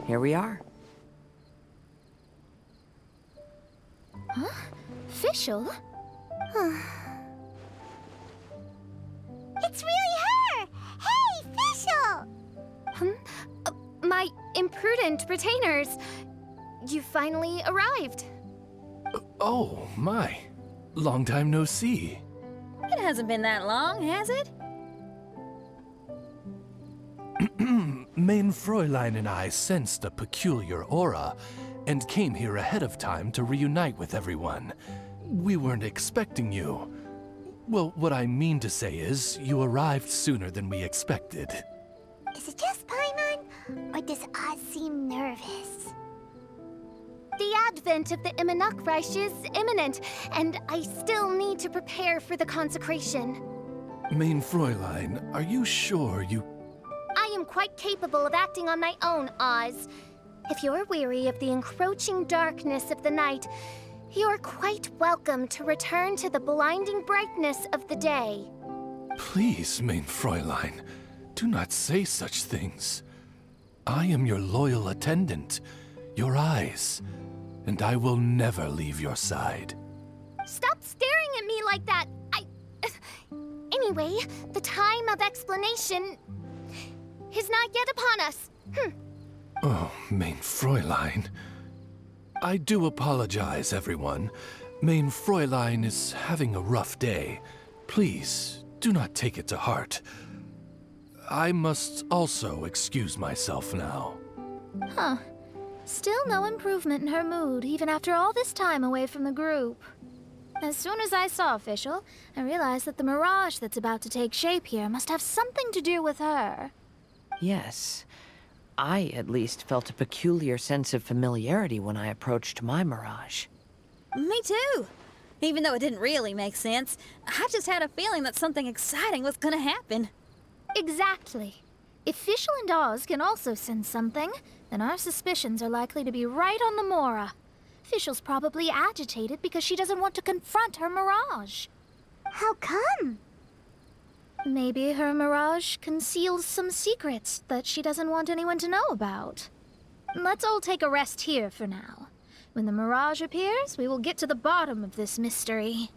Here we are. Huh? Official? It's really her! Hey, Fischl! My imprudent retainers. You finally arrived. Oh, my. Long time no see. It hasn't been that long, has it? Main Fräulein and I sensed a peculiar aura and came here ahead of time to reunite with everyone. We weren't expecting you. Well, what I mean to say is, you arrived sooner than we expected. Is it just Paimon? Or does Oz seem nervous? The advent of the Immunukreich is imminent, and I still need to prepare for the consecration. Main Fräulein, are you sure you... I am quite capable of acting on my own, Oz. If you're weary of the encroaching darkness of the night, you're quite welcome to return to the blinding brightness of the day. Please, Main Fräulein, do not say such things. I am your loyal attendant, your eyes, and I will never leave your side. Stop staring at me like that! Anyway, the time of explanation is not yet upon us. Oh, Main Fräulein. I do apologize, everyone. Main Fräulein is having a rough day. Please, do not take it to heart. I must also excuse myself now. Huh. Still no improvement in her mood, even after all this time away from the group. As soon as I saw Official, I realized that the mirage that's about to take shape here must have something to do with her. Yes. I, at least, felt a peculiar sense of familiarity when I approached my mirage. Me too. Even though it didn't really make sense, I just had a feeling that something exciting was gonna happen. Exactly. If Fischl and Oz can also sense something, then our suspicions are likely to be right on the Mora. Fischl's probably agitated because she doesn't want to confront her mirage. How come? Maybe her mirage conceals some secrets that she doesn't want anyone to know about. Let's all take a rest here for now. When the mirage appears, we will get to the bottom of this mystery.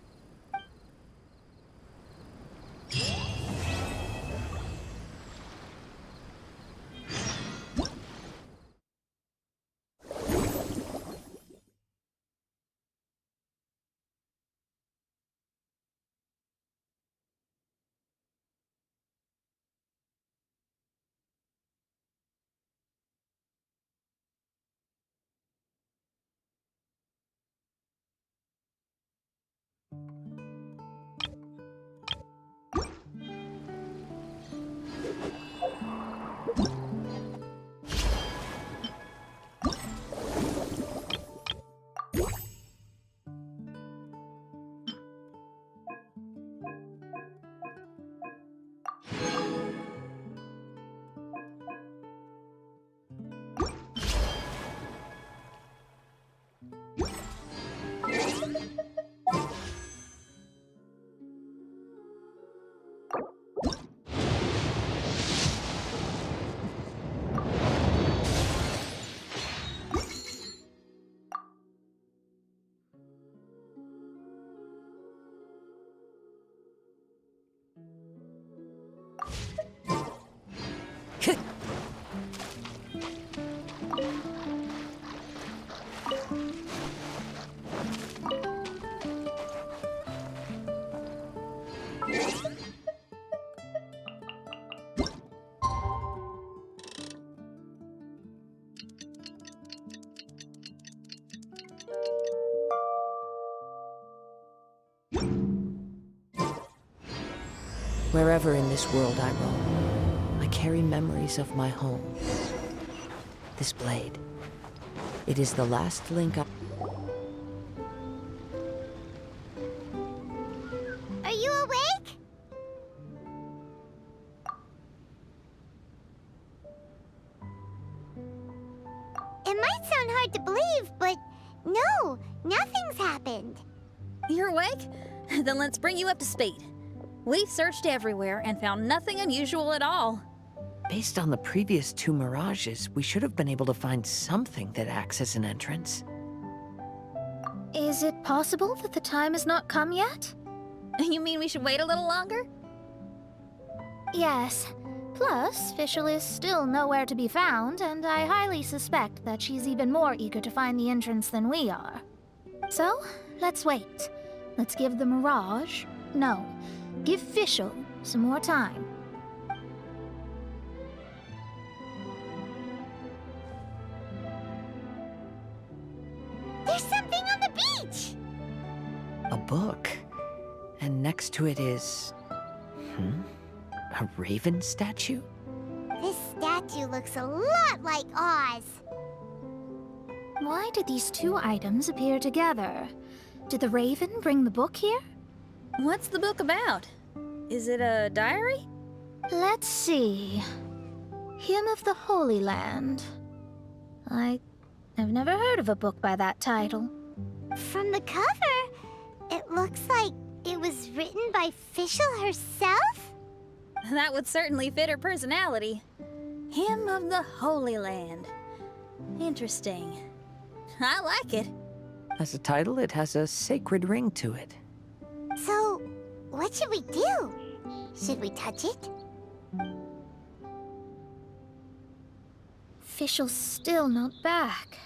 Wherever in this world I roam, I carry memories of my home. This blade, it is the last link you awake? It might sound hard to believe, but no, nothing's happened. You're awake? Then let's bring you up to speed. We've searched everywhere and found nothing unusual at all. Based on the previous 2 mirages, we should have been able to find something that acts as an entrance. Is it possible that the time has not come yet? You mean we should wait a little longer? Yes. Plus, Fischl is still nowhere to be found, and I highly suspect that she's even more eager to find the entrance than we are. So, let's wait. Let's give the Mirage... No, give Fischl some more time. There's something on the beach! A book. And next to it is... a raven statue? This statue looks a lot like Oz. Why did these 2 items appear together? Did the raven bring the book here? What's the book about? Is it a diary? Let's see. Hymn of the Holy Land. I've never heard of a book by that title. From the cover, it looks like it was written by Fischl herself? That would certainly fit her personality. Hymn of the Holy Land. Interesting. I like it. As a title, it has a sacred ring to it. So, what should we do? Should we touch it? Fischl's still not back.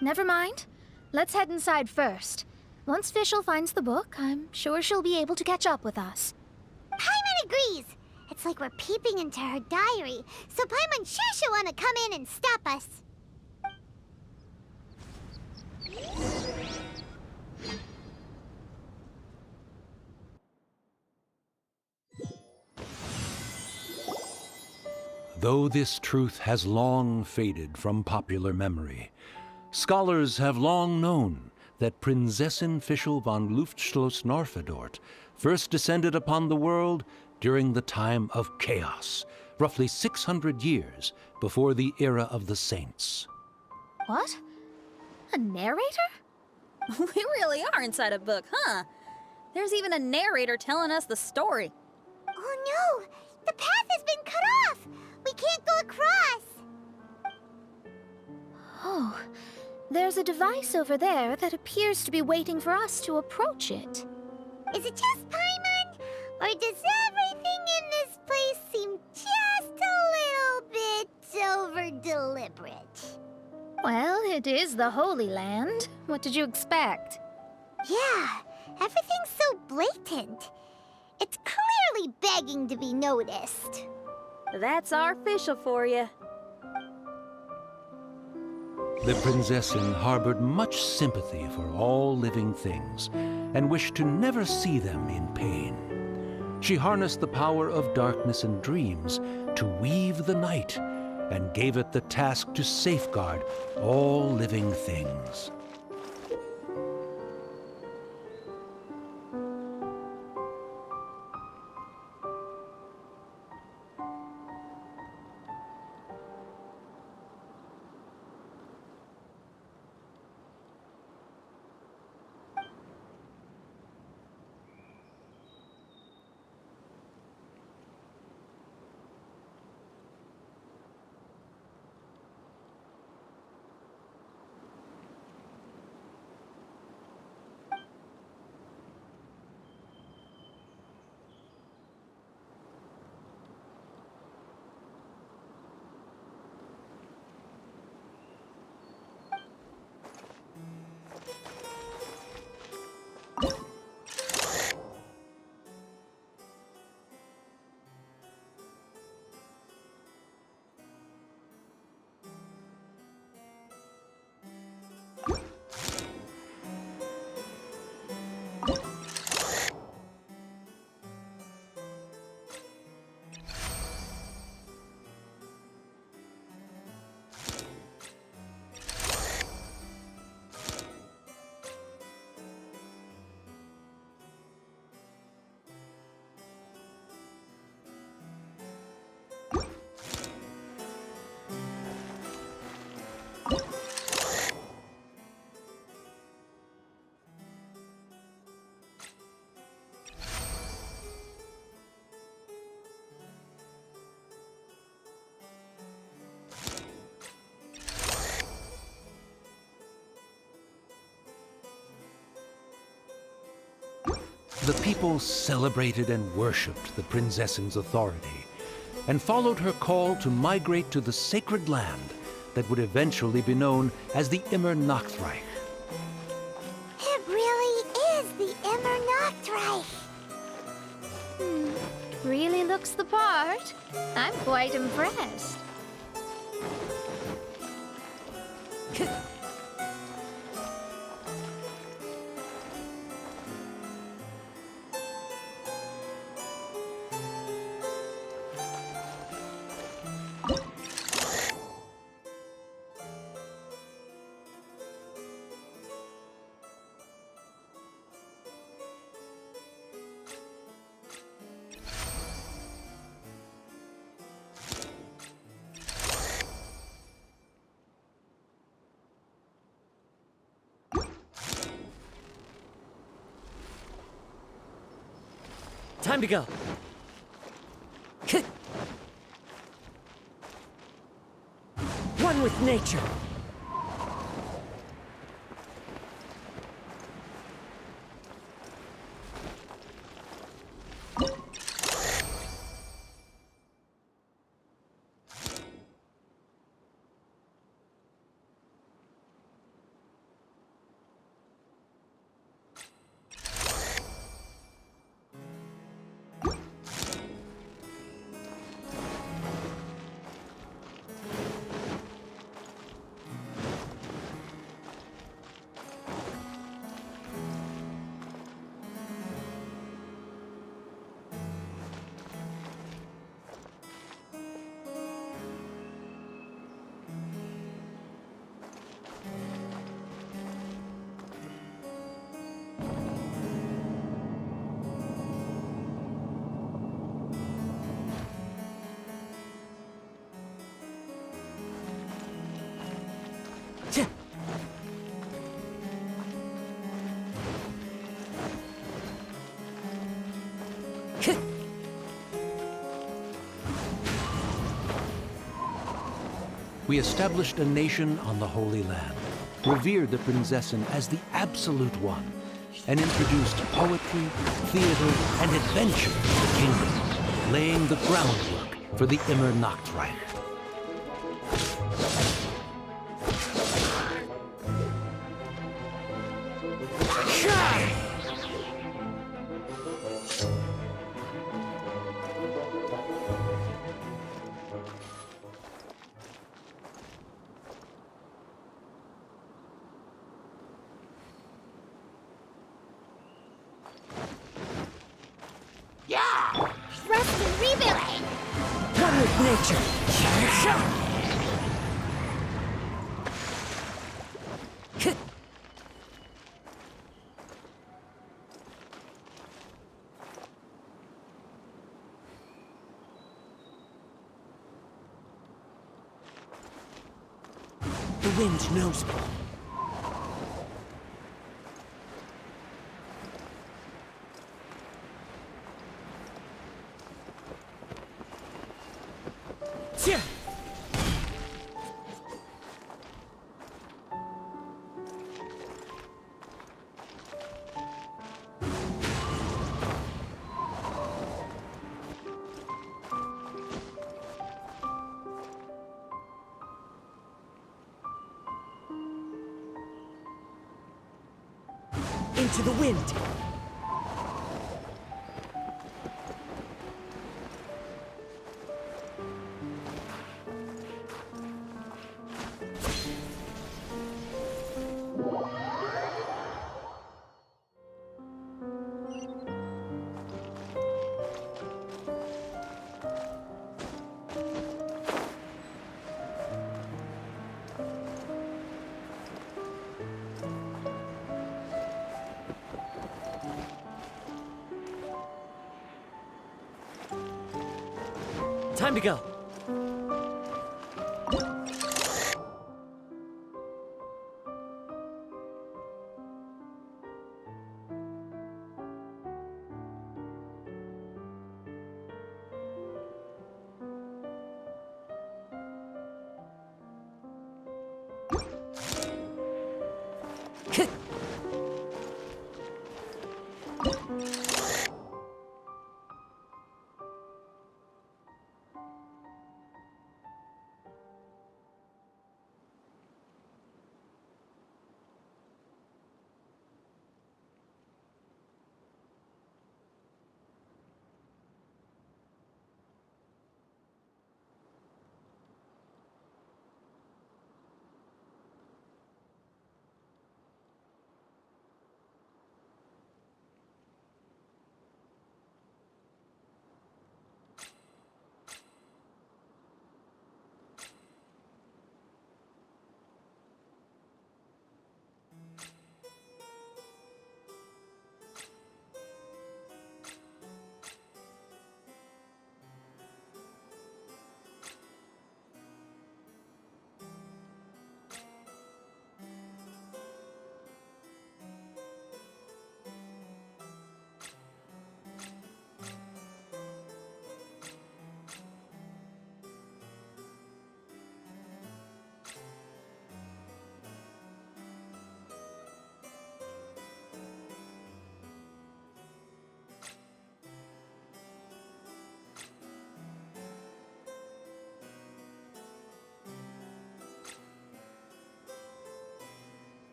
Never mind. Let's head inside first. Once Fischl finds the book, I'm sure she'll be able to catch up with us. Paimon agrees! It's like we're peeping into her diary, so Paimon's sure she'll want to come in and stop us. Though this truth has long faded from popular memory, scholars have long known that Prinzessin Fischl von Luftschloss-Norfedort first descended upon the world during the time of chaos, roughly 600 years before the era of the saints. What? A narrator? We really are inside a book, huh? There's even a narrator telling us the story. Oh no! The path has been cut off! We can't go across! Oh, there's a device over there that appears to be waiting for us to approach it. Is it just Paimon? Or does everything in this place seem just a little bit over-deliberate? Well, it is the Holy Land. What did you expect? Yeah, everything's so blatant. It's clearly begging to be noticed. That's our Fischl for you. The Prinzessin harbored much sympathy for all living things and wished to never see them in pain. She harnessed the power of darkness and dreams to weave the night and gave it the task to safeguard all living things. The people celebrated and worshipped the Prinzessin's authority and followed her call to migrate to the sacred land that would eventually be known as the Immer Nachtreich. It really is the Immer Nachtreich. Really looks the part. I'm quite impressed. Time to go. One with nature. We established a nation on the Holy Land, revered the Prinzessin as the absolute one, and introduced poetry, theater, and adventure to the kingdom, laying the groundwork for the Immer Nachtreich. Rest and rebuilding. One with nature. The wind knows me. Into the wind. Time to go.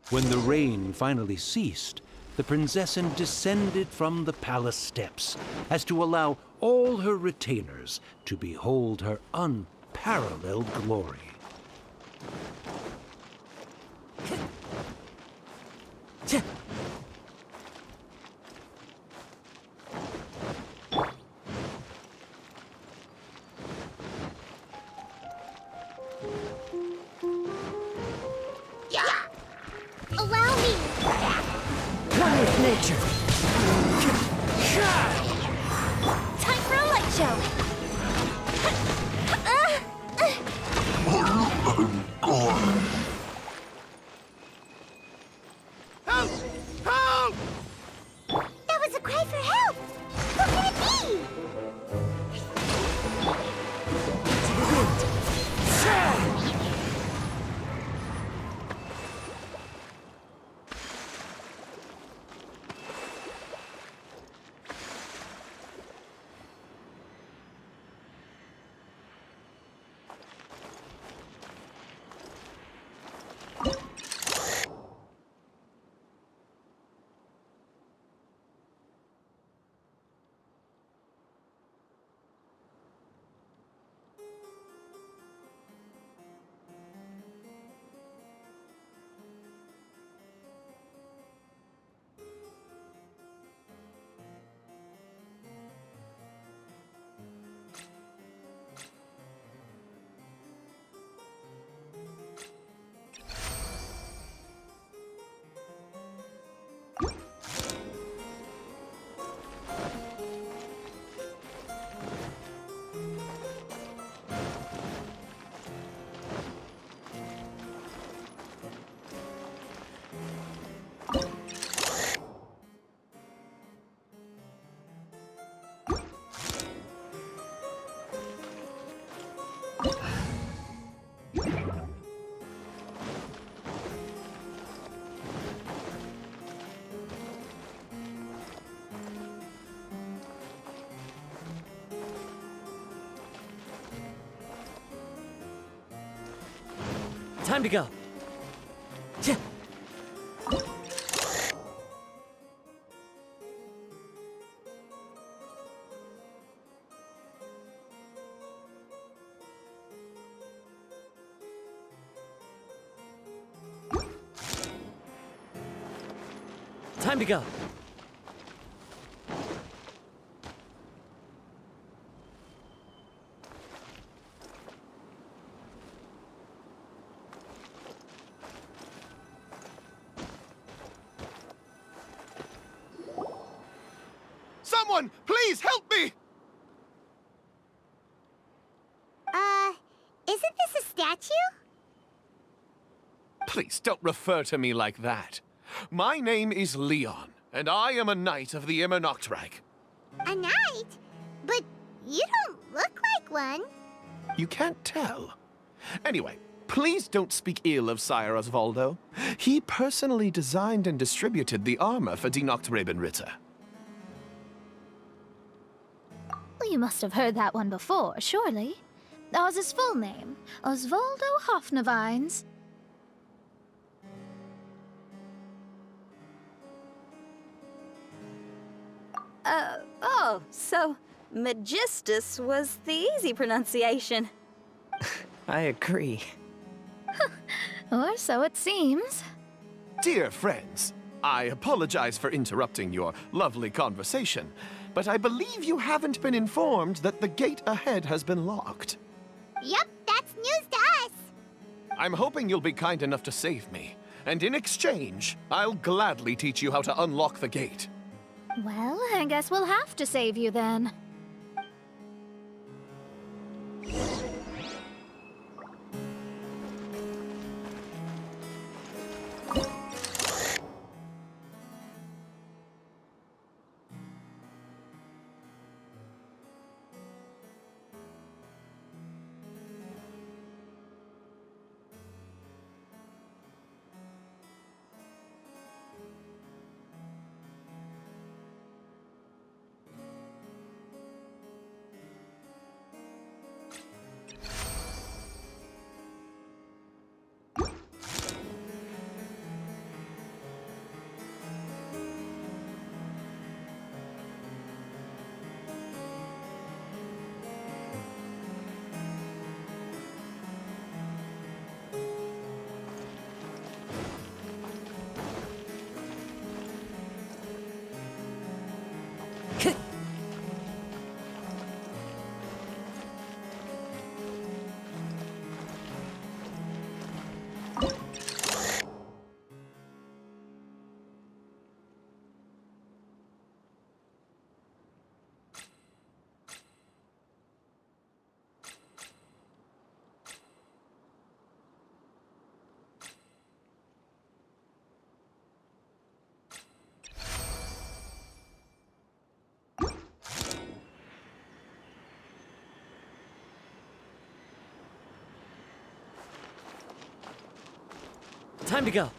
When the rain finally ceased, the Prinzessin descended from the palace steps as to allow all her retainers to behold her unparalleled glory. Allow me! One with nature. Time for a light show! Help! Help! That was a cry for help! Who could it be? Time to go. Time to go. Someone, please help me! Isn't this a statue? Please don't refer to me like that. My name is Leon, and I am a knight of the Immernachtreich. A knight? But you don't look like one. You can't tell. Anyway, please don't speak ill of Sire Osvaldo. He personally designed and distributed the armor for Die Nachtrebenritter. Well, you must have heard that one before, surely. That was his full name, Osvaldo Hofnavines. Oh, so Magistus was the easy pronunciation. I agree. Or so it seems. Dear friends, I apologize for interrupting your lovely conversation, but I believe you haven't been informed that the gate ahead has been locked. Yep, that's news to us. I'm hoping you'll be kind enough to save me, and in exchange, I'll gladly teach you how to unlock the gate. Well, I guess we'll have to save you then. Time to go.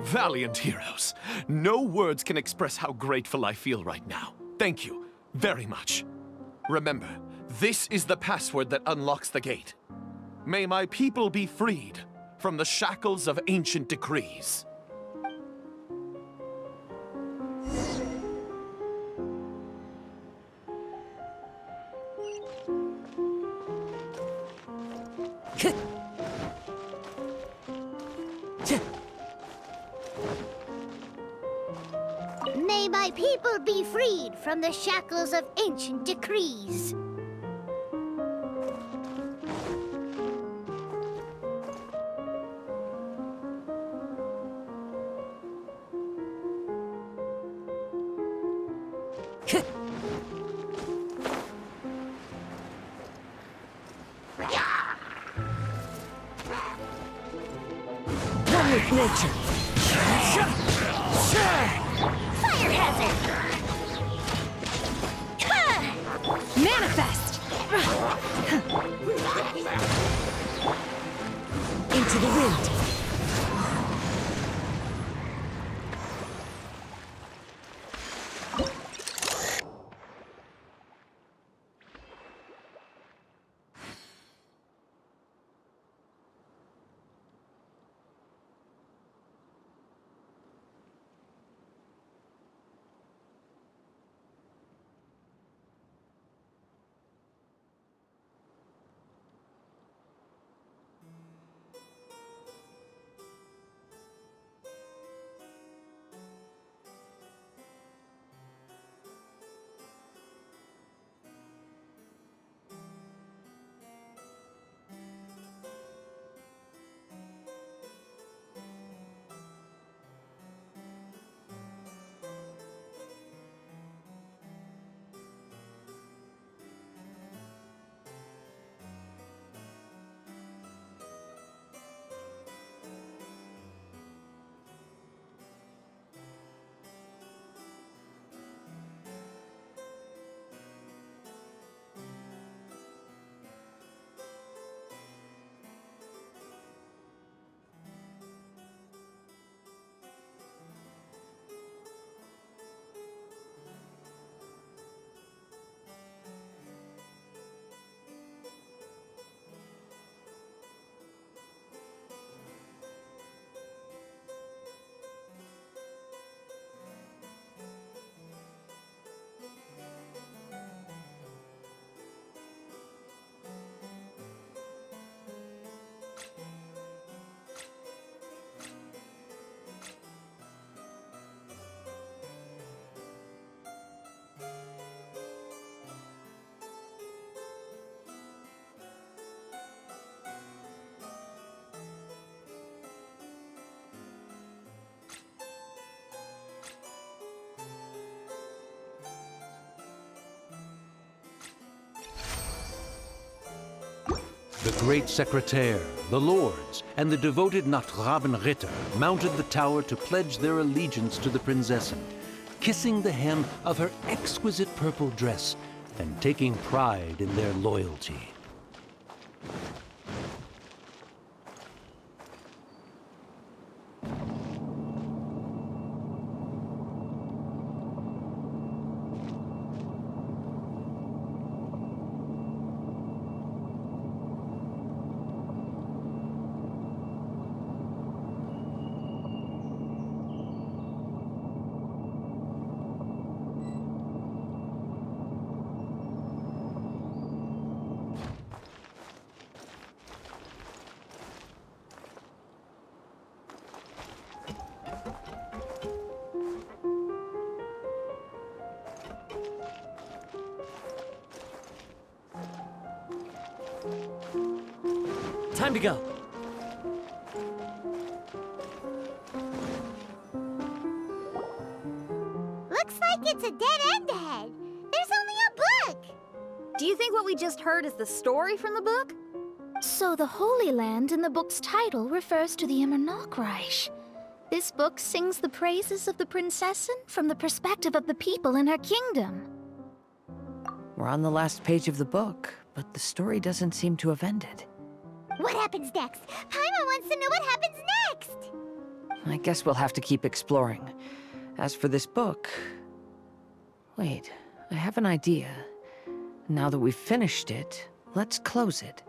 Valiant heroes. No words can express how grateful I feel right now. Thank you very much. Remember, this is the password that unlocks the gate. May my people be freed from the shackles of ancient decrees. May my people be freed from the shackles of ancient decrees. One with nature. Fire hazard! Manifest! Into the wind. The great secretaire, the lords, and the devoted Nachtrabenritter mounted the tower to pledge their allegiance to the Prinzessin, kissing the hem of her exquisite purple dress and taking pride in their loyalty. Time to go. Looks like it's a dead end ahead. There's only a book. Do you think what we just heard is the story from the book? So the Holy Land in the book's title refers to the Immernachtreich. This book sings the praises of the Prinzessin from the perspective of the people in her kingdom. We're on the last page of the book, but the story doesn't seem to have ended. What happens next? Paimon wants to know what happens next. I guess we'll have to keep exploring. As for this book... Wait, I have an idea. Now that we've finished it, let's close it.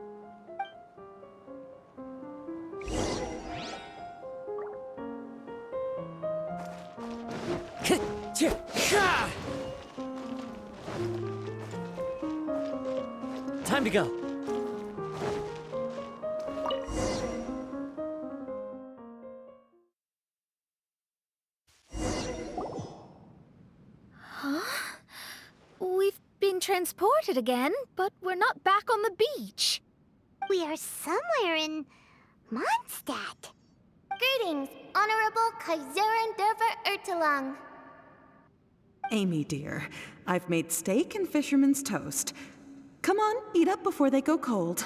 Time to go. We've been transported again, but we're not back on the beach. We are somewhere in Mondstadt. Greetings, Honorable Kaiserin Derver Ertelang. Amy, dear, I've made steak and fisherman's toast. Come on, eat up before they go cold.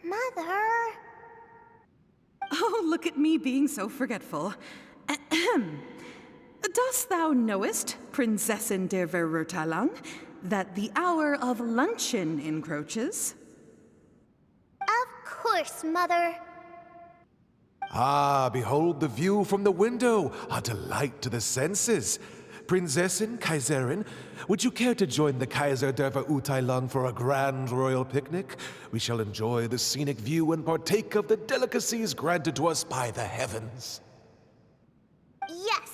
Mother... Oh, look at me being so forgetful. Ahem. Dost thou knowest, Prinzessin der Verurteilung, that the hour of luncheon encroaches? Of course, Mother. Ah, behold the view from the window, a delight to the senses. Prinzessin, Kaiserin, would you care to join the Kaiser der Verurteilung for a grand royal picnic? We shall enjoy the scenic view and partake of the delicacies granted to us by the heavens. Yes,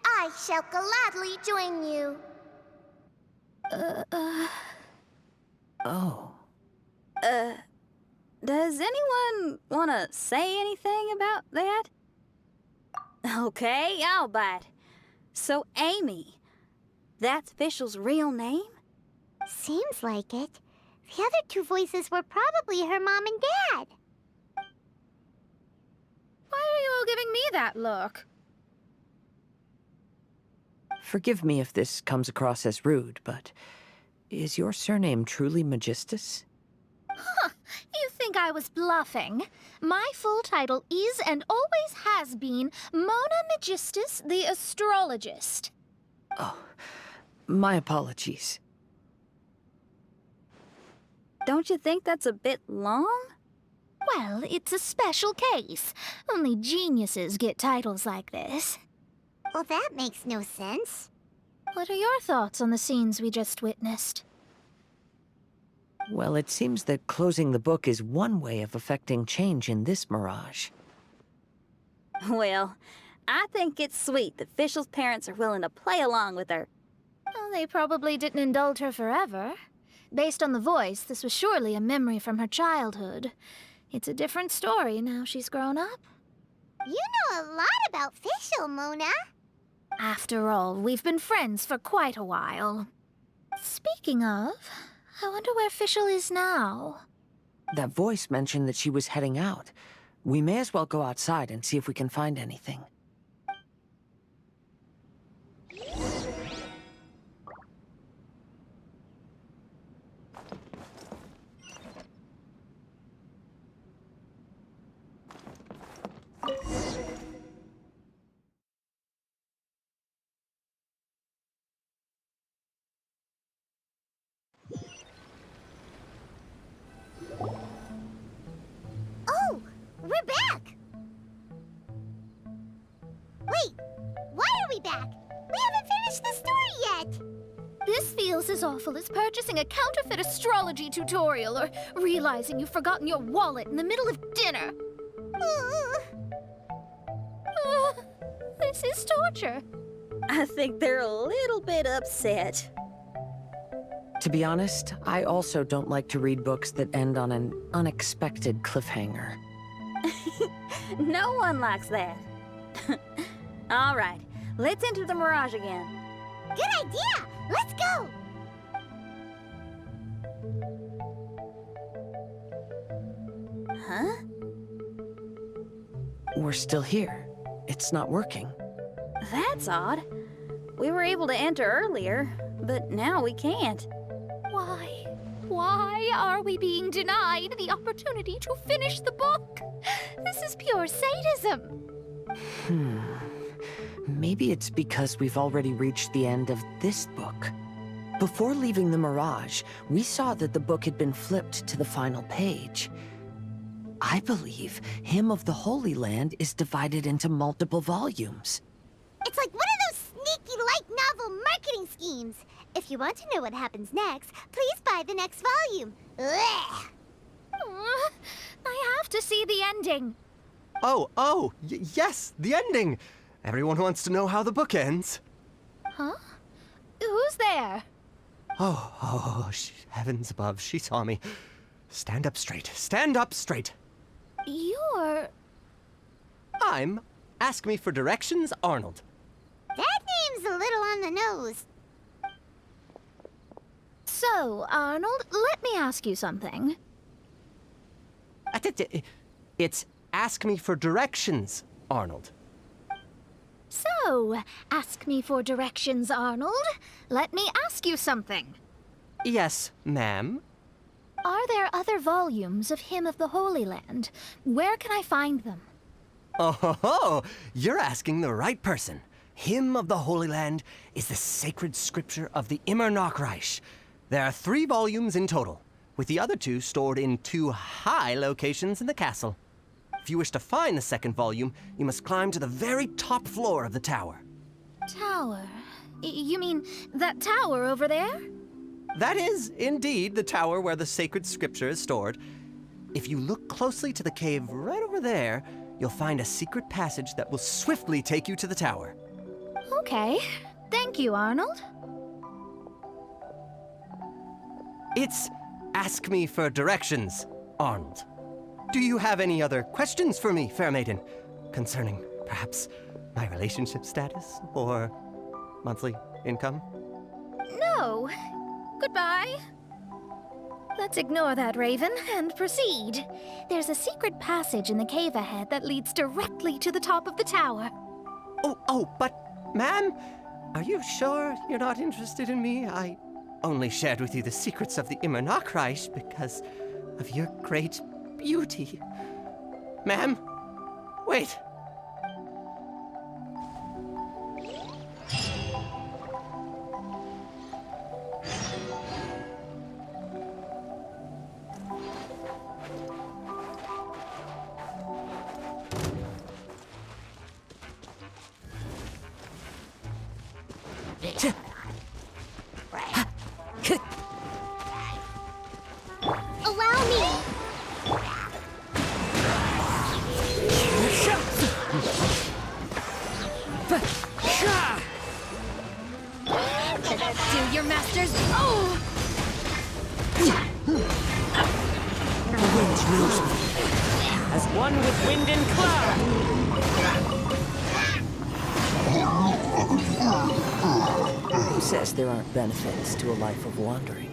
I shall gladly join you. Oh. Does anyone want to say anything about that? Okay, I'll bite. So, Amy, that's Fischl's real name? Seems like it. The other two voices were probably her mom and dad. Why are you all giving me that look? Forgive me if this comes across as rude, but is your surname truly Magistus? Huh, you think I was bluffing? My full title is and always has been Mona Magistus the Astrologist. Oh, my apologies. Don't you think that's a bit long? Well, it's a special case. Only geniuses get titles like this. Well, that makes no sense. What are your thoughts on the scenes we just witnessed? Well, it seems that closing the book is one way of affecting change in this mirage. Well, I think it's sweet that Fischl's parents are willing to play along with her. Well, they probably didn't indulge her forever. Based on the voice, this was surely a memory from her childhood. It's a different story now she's grown up. You know a lot about Fischl, Mona. After all, we've been friends for quite a while. Speaking of, I wonder where Fischl is now. That voice mentioned that she was heading out. We may as well go outside and see if we can find anything. Oh, we're back! Wait, why are we back? We haven't finished the story yet! This feels as awful as purchasing a counterfeit astrology tutorial or realizing you've forgotten your wallet in the middle of dinner. This is torture. I think they're a little bit upset. To be honest, I also don't like to read books that end on an unexpected cliffhanger. No one likes that. All right, let's enter the mirage again. Good idea! Let's go! Huh? We're still here. It's not working. That's odd. We were able to enter earlier, but now we can't. Why? Why are we being denied the opportunity to finish the book? This is pure sadism. Maybe it's because we've already reached the end of this book. Before leaving the Mirage, we saw that the book had been flipped to the final page. I believe Hymn of the Holy Land is divided into multiple volumes. It's like one of those sneaky light novel marketing schemes. If you want to know what happens next, please buy the next volume. Ugh. I have to see the ending. Yes, the ending. Everyone wants to know how the book ends. Huh? Who's there? Heavens above, she saw me. Stand up straight. Stand up straight. You're... I'm Ask Me for Directions, Arnold. That name's a little on the nose. So, Arnold, let me ask you something. It's Ask Me for Directions, Arnold. So, ask me for directions, Arnold. Let me ask you something. Yes, ma'am. Are there other volumes of Hymn of the Holy Land? Where can I find them? Oh, you're asking the right person. Hymn of the Holy Land is the sacred scripture of the Immernachtreich. There are 3 volumes in total, with the other 2 stored in 2 high locations in the castle. If you wish to find the second volume, you must climb to the very top floor of the tower. Tower? You mean that tower over there? That is, indeed, the tower where the sacred scripture is stored. If you look closely to the cave right over there, you'll find a secret passage that will swiftly take you to the tower. Okay. Thank you, Arnold. It's Ask Me for Directions, Arnold. Do you have any other questions for me, fair maiden? Concerning, perhaps, my relationship status or monthly income? No. Goodbye. Let's ignore that, Raven, and proceed. There's a secret passage in the cave ahead that leads directly to the top of the tower. But, ma'am, are you sure you're not interested in me? I only shared with you the secrets of the Immernachtreich because of your great beauty. Ma'am, wait. Allow me! Do your masters... Oh! Wind knows me. As one with wind and cloud. Who says there aren't benefits to a life of wandering?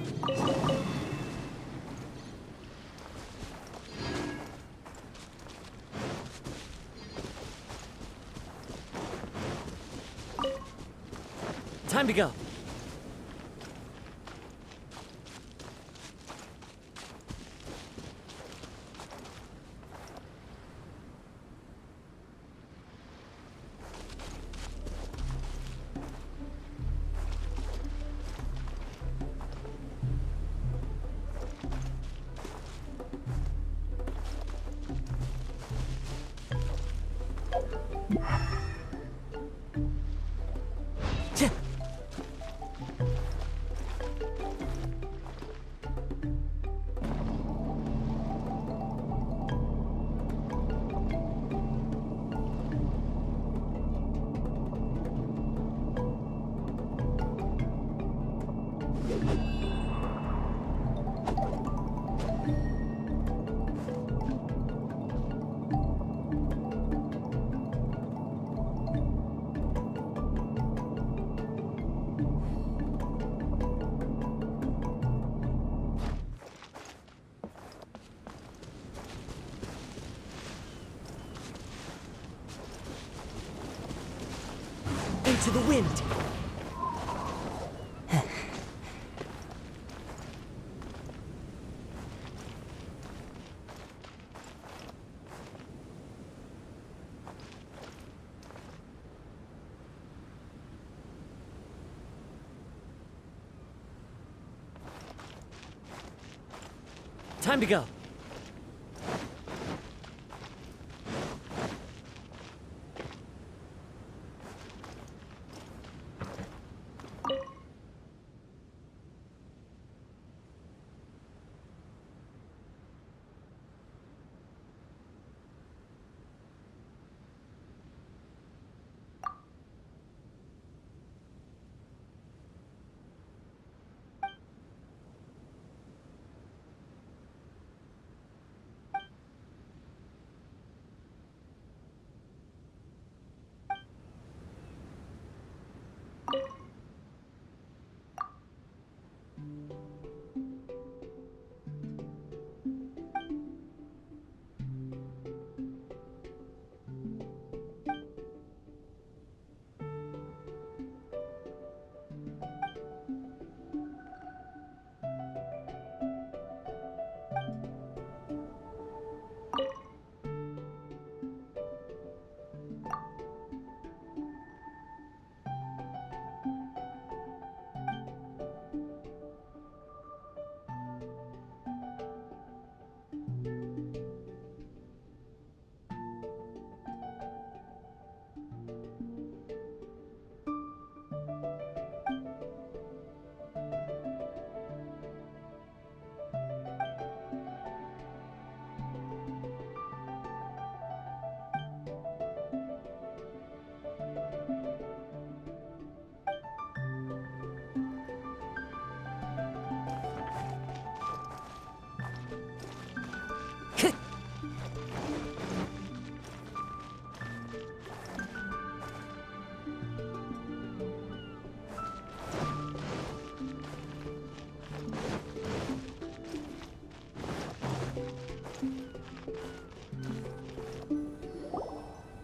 Time to go. to the wind. Time to go.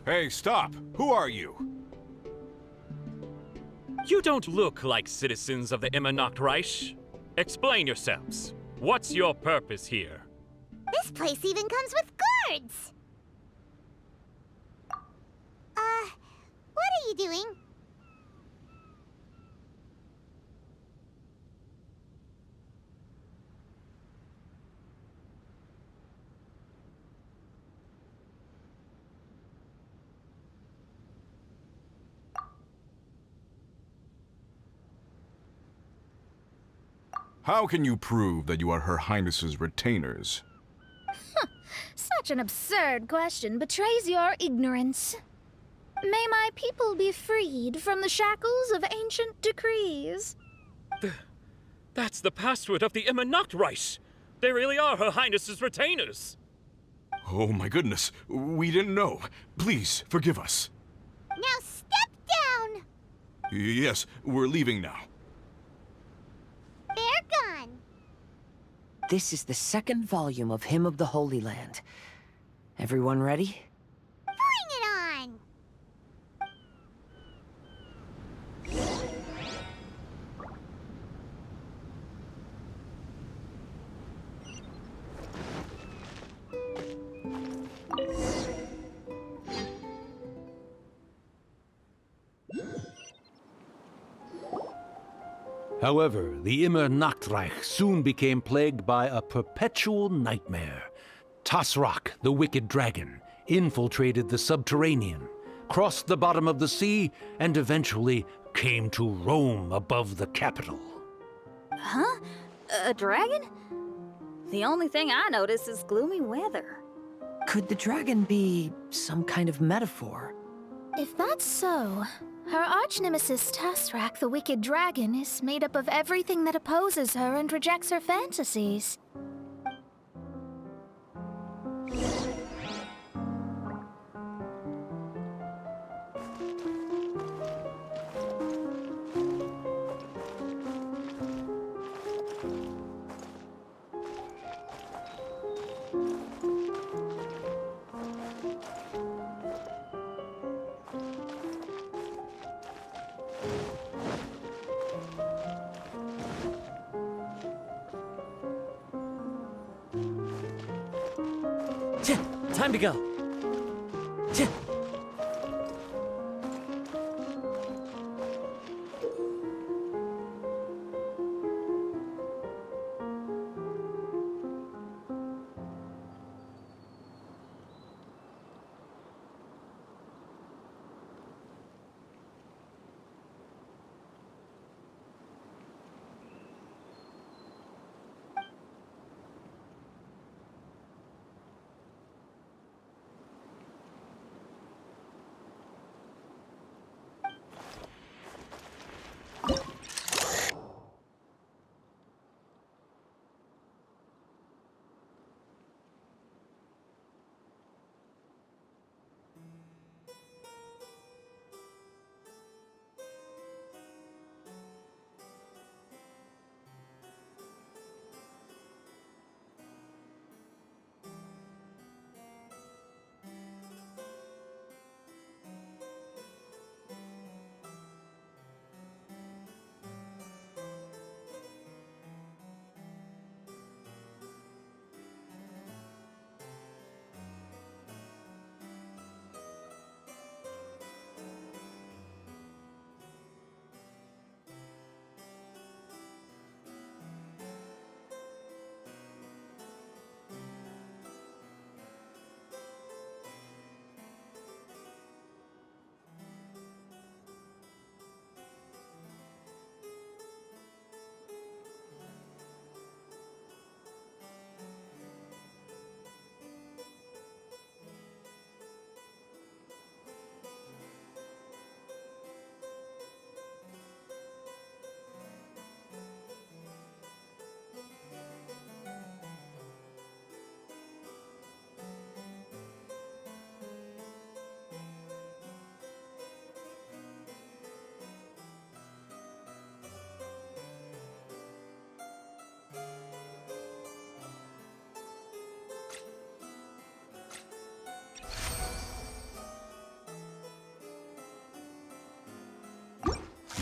Hey, stop! Who are you? You don't look like citizens of the Reich. Explain yourselves. What's your purpose here? This place even comes with guards! What are you doing? How can you prove that you are Her Highness's retainers? Such an absurd question betrays your ignorance. May my people be freed from the shackles of ancient decrees. That's the password of the Reich. They really are Her Highness's retainers. Oh my goodness, we didn't know. Please, forgive us. Now step down! Yes, we're leaving now. They're gone. This is the second volume of Hymn of the Holy Land. Everyone ready? Bring it on! However, the Reich soon became plagued by a perpetual nightmare. Tasrak, the wicked dragon, infiltrated the subterranean, crossed the bottom of the sea, and eventually came to roam above the capital. Huh? A dragon? The only thing I notice is gloomy weather. Could the dragon be some kind of metaphor? If that's so, her arch-nemesis Tasrak, the wicked dragon, is made up of everything that opposes her and rejects her fantasies. Time to go.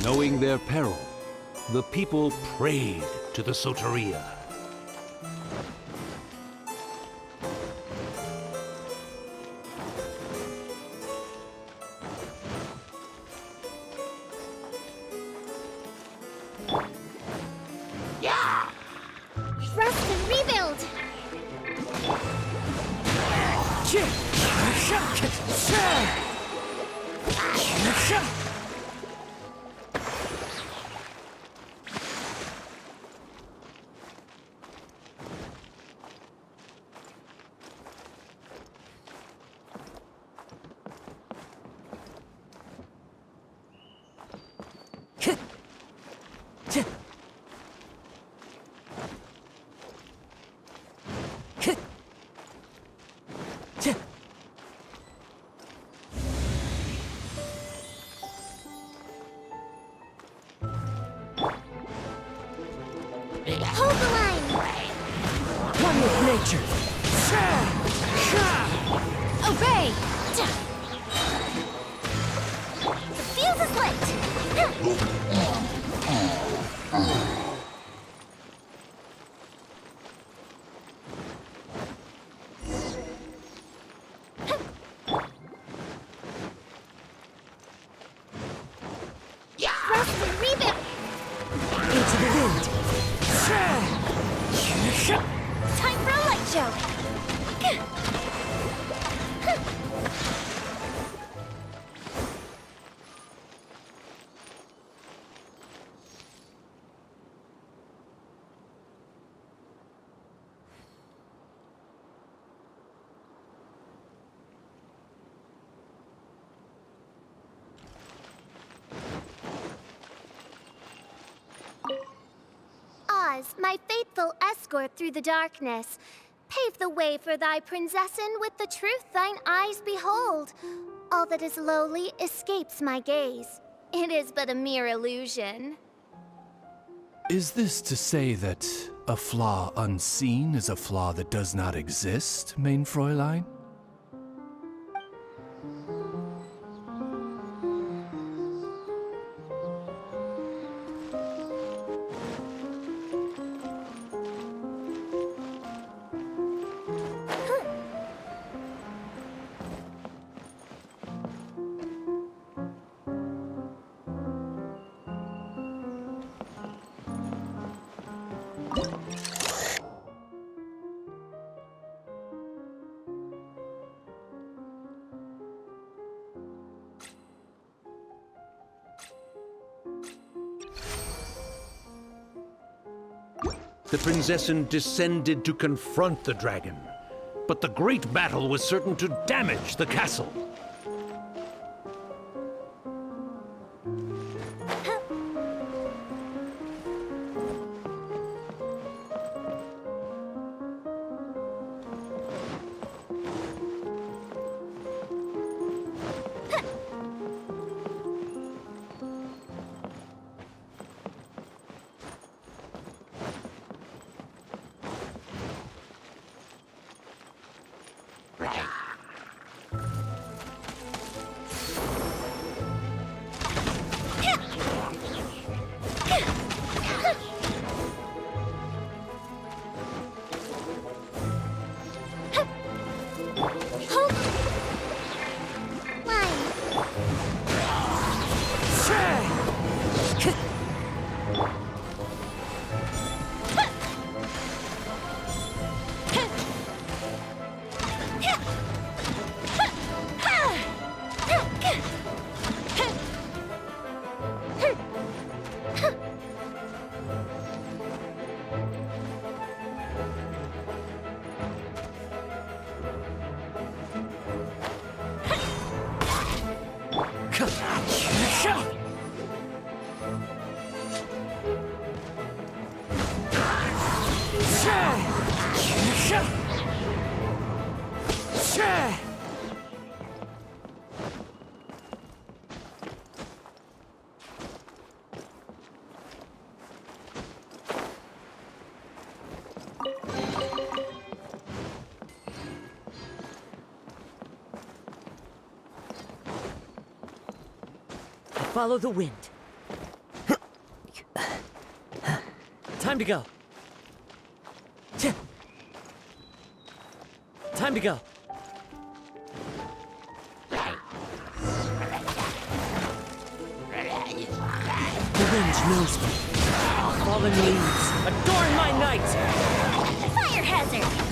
Knowing their peril, the people prayed to the Soteria. Rest and rebuild! Hold the line! One with nature. Obey! The fuse is lit! Rest and rebuild! Into the wind. Time for a light show! Oz, my faithful escort through the darkness, pave the way for thy princessen with the truth thine eyes behold. All that is lowly escapes my gaze. It is but a mere illusion. Is this to say that a flaw unseen is a flaw that does not exist, mein Fräulein? the Prinzessin descended to confront the dragon. But the great battle was certain to damage the castle. Follow the wind. Time to go. Time to go. The wind knows me. Fallen leaves, adorn my night! Fire hazard!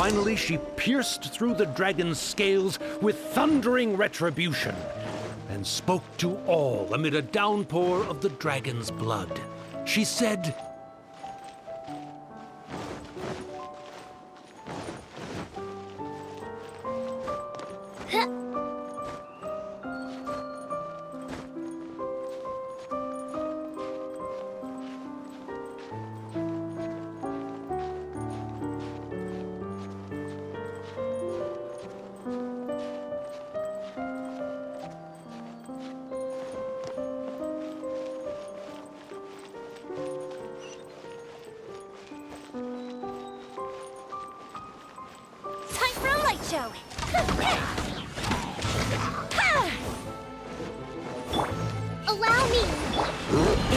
Finally, she pierced through the dragon's scales with thundering retribution and spoke to all amid a downpour of the dragon's blood. She said,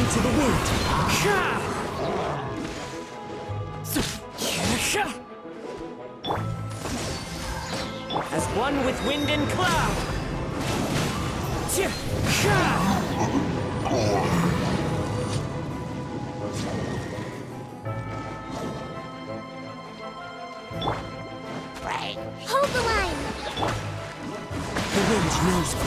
into the wind. As one with wind and cloud. Hold the line! The wind knows me.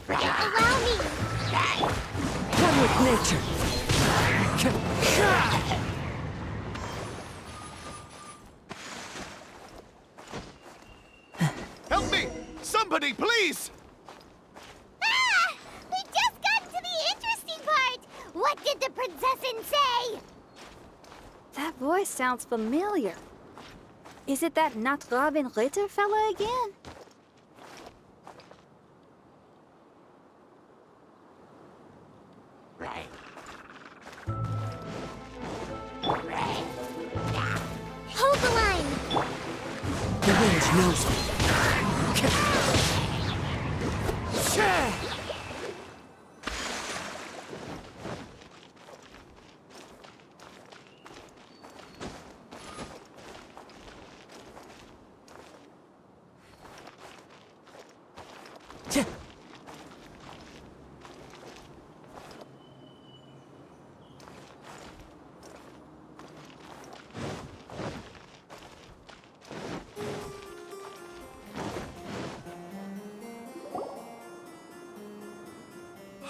Allow me! One with nature. Help me! Somebody, please! Ah! We just got to the interesting part! What did the princessin say? That voice sounds familiar. Is it that Not Robin Ritter fella again? Hold the line! The wind knows me.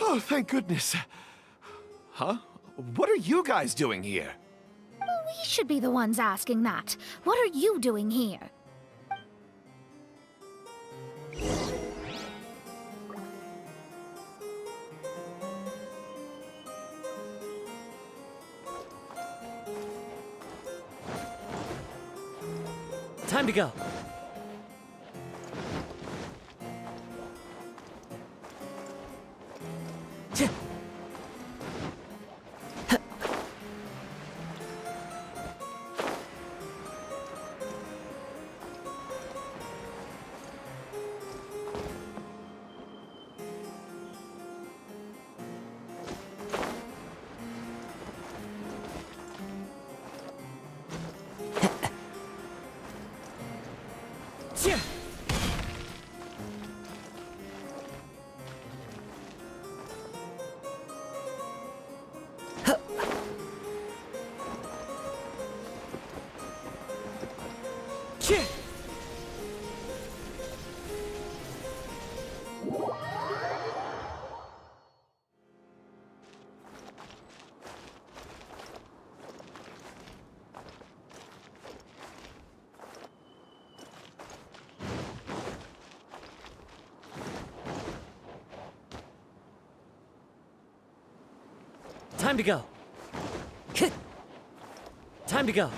Oh, thank goodness. Huh? What are you guys doing here? We should be the ones asking that. What are you doing here? Time to go. Time to go. Time to go.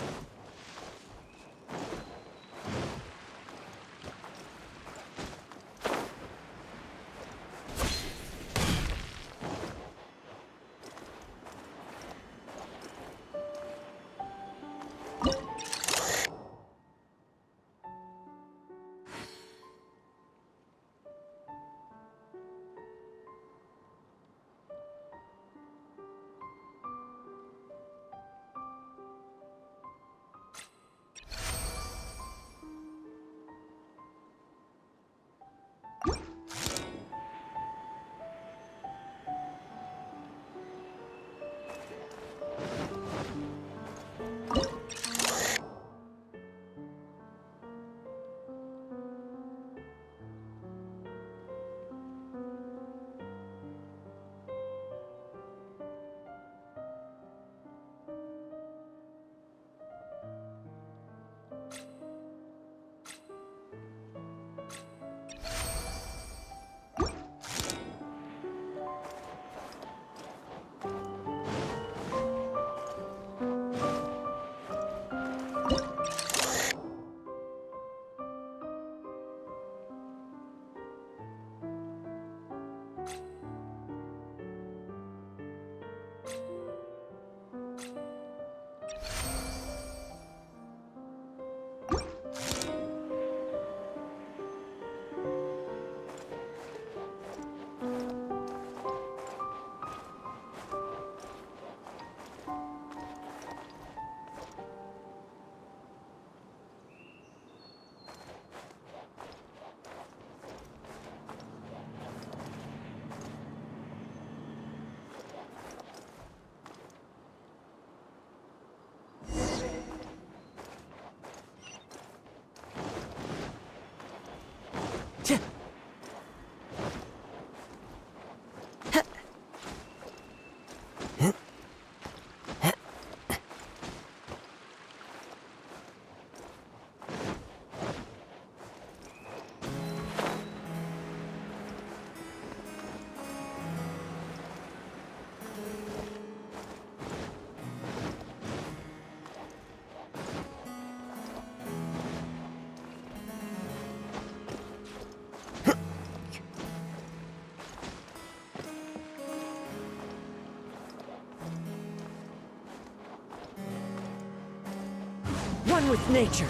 One with nature.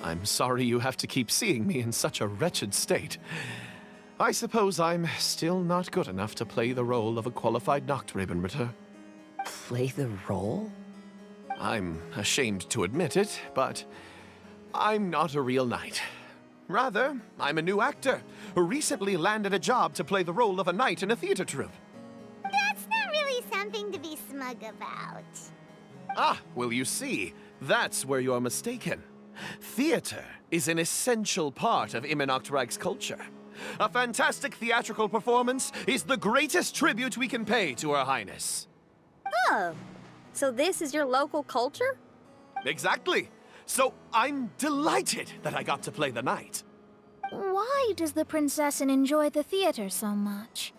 I'm sorry you have to keep seeing me in such a wretched state. I suppose I'm still not good enough to play the role of a qualified Nachtrebenritter. Play the role? I'm ashamed to admit it, but I'm not a real knight. Rather, I'm a new actor who recently landed a job to play the role of a knight in a theater troupe. That's not really something to be smug about. Ah, well, you see, that's where you're mistaken. Theater is an essential part of Immernachtreich's culture. A fantastic theatrical performance is the greatest tribute we can pay to Her Highness. Oh, so this is your local culture? Exactly. So I'm delighted that I got to play the knight. Why does the princessin enjoy the theater so much?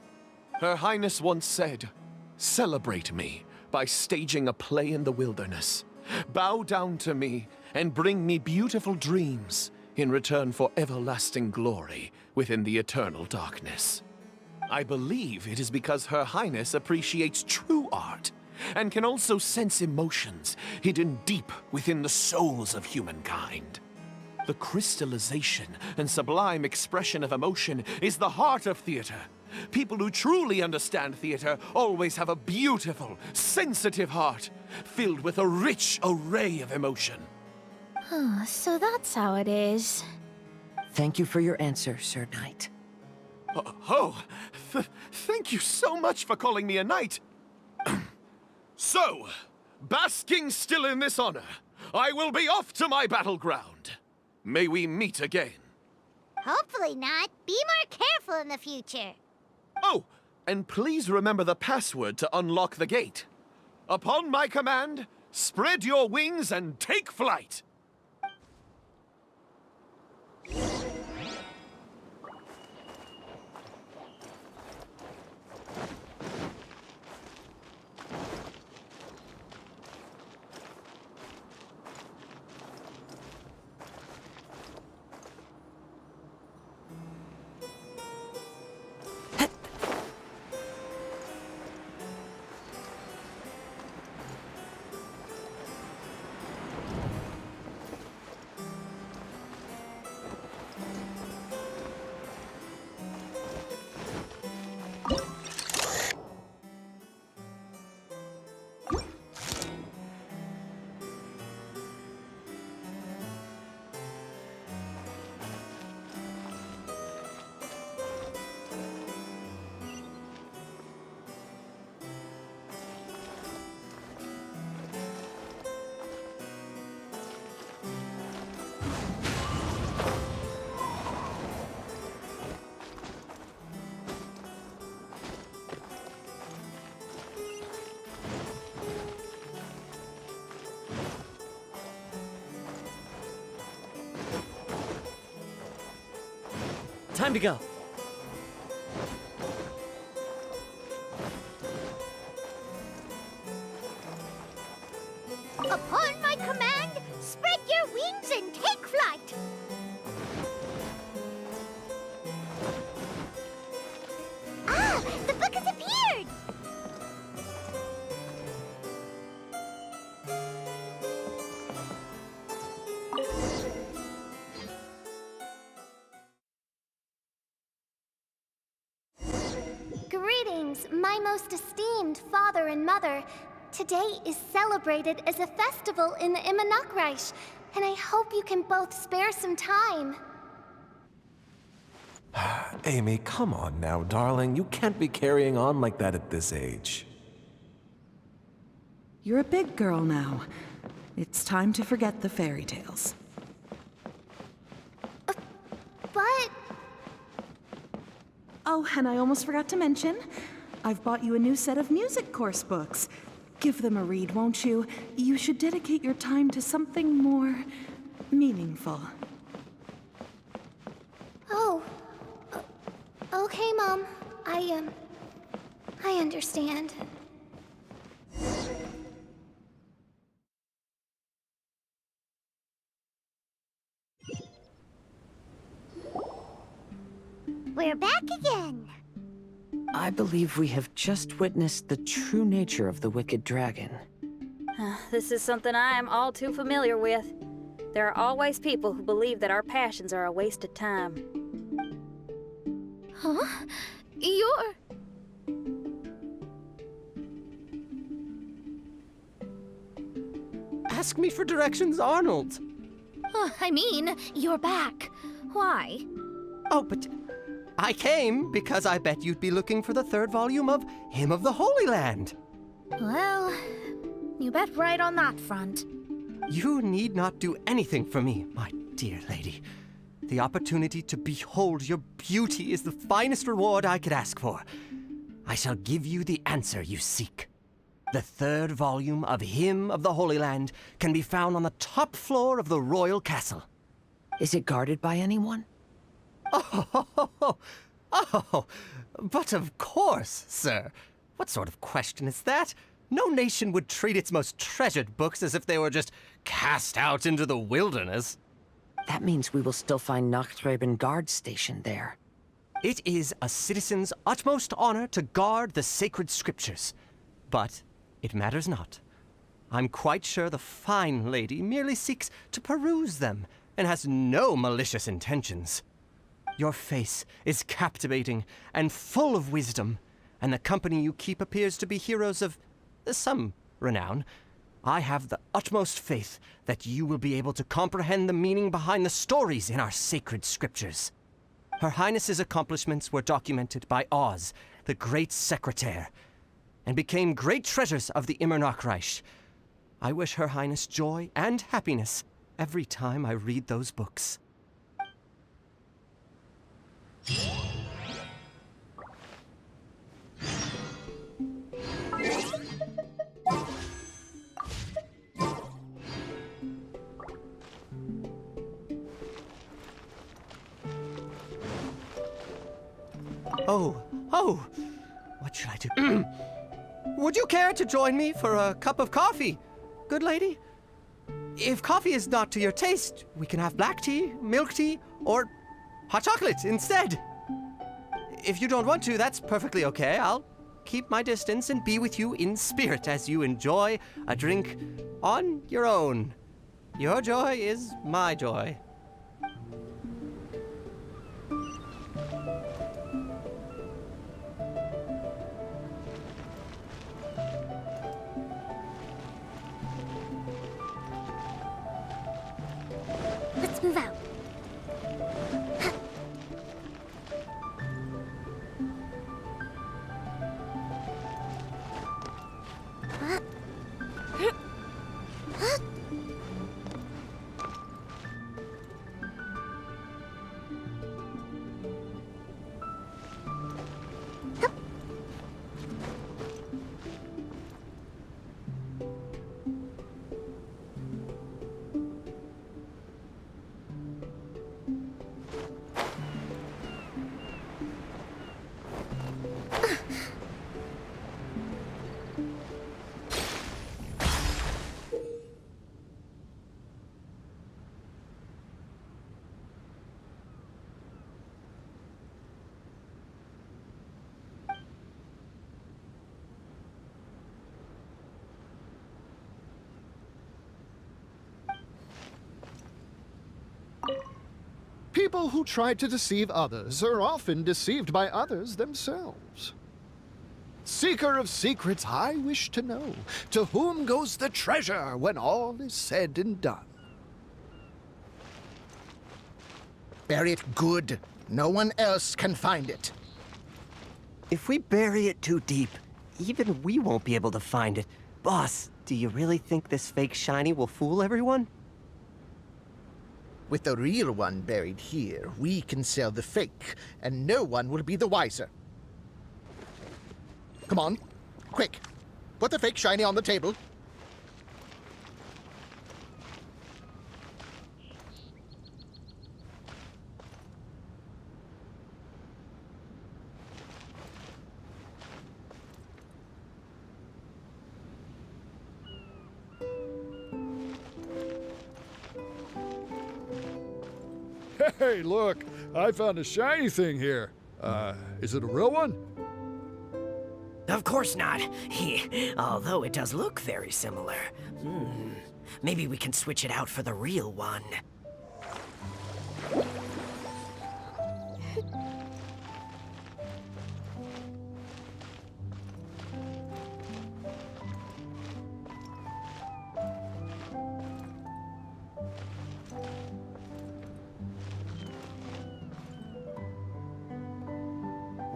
Her Highness once said, "Celebrate me by staging a play in the wilderness. Bow down to me and bring me beautiful dreams in return for everlasting glory within the eternal darkness." I believe it is because Her Highness appreciates true art and can also sense emotions hidden deep within the souls of humankind. The crystallization and sublime expression of emotion is the heart of theater. People who truly understand theater always have a beautiful, sensitive heart filled with a rich array of emotion. So that's how it is. Thank you for your answer, Sir Knight. Thank you so much for calling me a knight. So, basking still in this honor, I will be off to my battleground. May we meet again. Hopefully not. Be more careful in the future. Oh, and please remember the password to unlock the gate. Upon my command, spread your wings and take flight. time to go. Upon my command, spread your wings and take flight! Ah! The book has appeared! Greetings, my most esteemed father and mother. Today is celebrated as a festival in the Imanakreich, and I hope you can both spare some time. Amy, come on now, darling. You can't be carrying on like that at this age. You're a big girl now. It's time to forget the fairy tales. But... Oh, and I almost forgot to mention, I've bought you a new set of music course books. Give them a read, won't you? You should dedicate your time to something more meaningful. Oh. Okay, Mom. I understand. We're back again. I believe we have just witnessed the true nature of the wicked dragon. This is something I am all too familiar with. There are always people who believe that our passions are a waste of time. Huh? You're... Ask me for directions, Arnold. I mean, you're back. Why? Oh, but I came because I bet you'd be looking for the third volume of Hymn of the Holy Land. Well, you bet right on that front. You need not do anything for me, my dear lady. The opportunity to behold your beauty is the finest reward I could ask for. I shall give you the answer you seek. The third volume of Hymn of the Holy Land can be found on the top floor of the royal castle. Is it guarded by anyone? Oh, but of course, sir. What sort of question is that? No nation would treat its most treasured books as if they were just cast out into the wilderness. That means we will still find Nachthreben guard stationed there. It is a citizen's utmost honor to guard the sacred scriptures. But it matters not. I'm quite sure the fine lady merely seeks to peruse them and has no malicious intentions. Your face is captivating and full of wisdom, and the company you keep appears to be heroes of some renown. I have the utmost faith that you will be able to comprehend the meaning behind the stories in our sacred scriptures. Her Highness's accomplishments were documented by Oz, the great secretaire, and became great treasures of the Imanakreich. I wish Her Highness joy and happiness every time I read those books. Oh, what should I do? Would you care to join me for a cup of coffee, good lady? If coffee is not to your taste, we can have black tea, milk tea, or hot chocolate instead. If you don't want to, that's perfectly okay. I'll keep my distance and be with you in spirit as you enjoy a drink on your own. Your joy is my joy. Let's move out. People who try to deceive others are often deceived by others themselves. Seeker of secrets, I wish to know, to whom goes the treasure when all is said and done? Bury it good. No one else can find it. If we bury it too deep, even we won't be able to find it. Boss, do you really think this fake shiny will fool everyone? With the real one buried here, we can sell the fake, and no one will be the wiser. Come on, quick. Put the fake shiny on the table. Hey, look! I found a shiny thing here. Is it a real one? Of course not. Although it does look very similar. Maybe we can switch it out for the real one.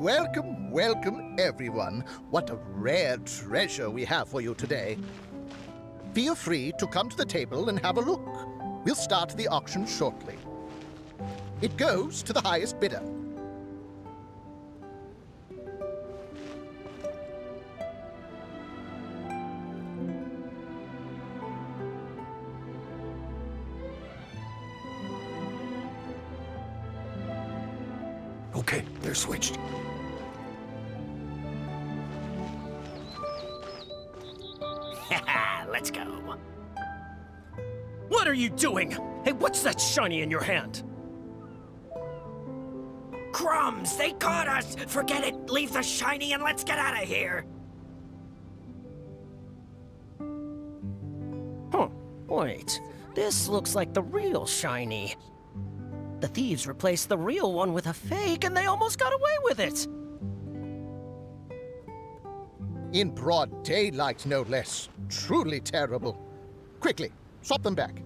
Welcome, welcome, everyone. What a rare treasure we have for you today. Feel free to come to the table and have a look. We'll start the auction shortly. It goes to the highest bidder. Okay, they're switched. Let's go. What are you doing? Hey, what's that shiny in your hand? Crumbs! They caught us! Forget it! Leave the shiny and let's get out of here! Wait. This looks like the real shiny. The thieves replaced the real one with a fake and they almost got away with it! In broad daylight, no less. Truly terrible. Quickly, swap them back.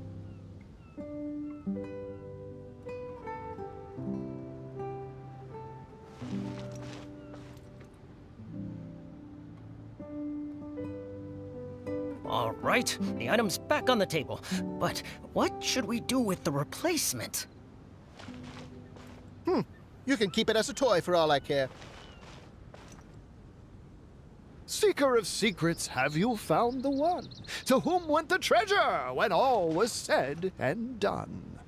All right, the item's back on the table. But what should we do with the replacement? You can keep it as a toy for all I care. Seeker of secrets, have you found the one? To whom went the treasure when all was said and done?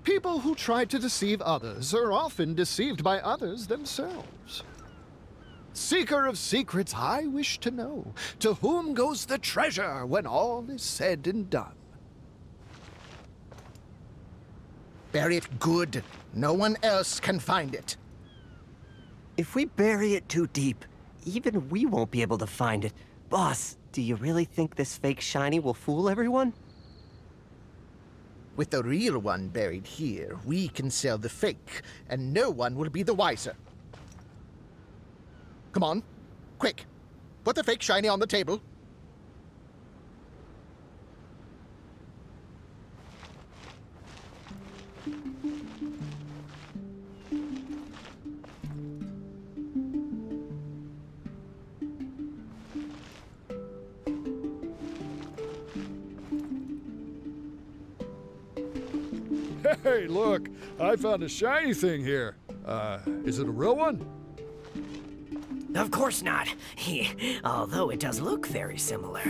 People who try to deceive others are often deceived by others themselves. Seeker of secrets, I wish to know, to whom goes the treasure when all is said and done? Bury it good. No one else can find it. If we bury it too deep, even we won't be able to find it. Boss, do you really think this fake shiny will fool everyone? With the real one buried here, we can sell the fake, and no one will be the wiser. Come on, quick. Put the fake shiny on the table. Hey, look! I found a shiny thing here. Is it a real one? Of course not. Although it does look very similar.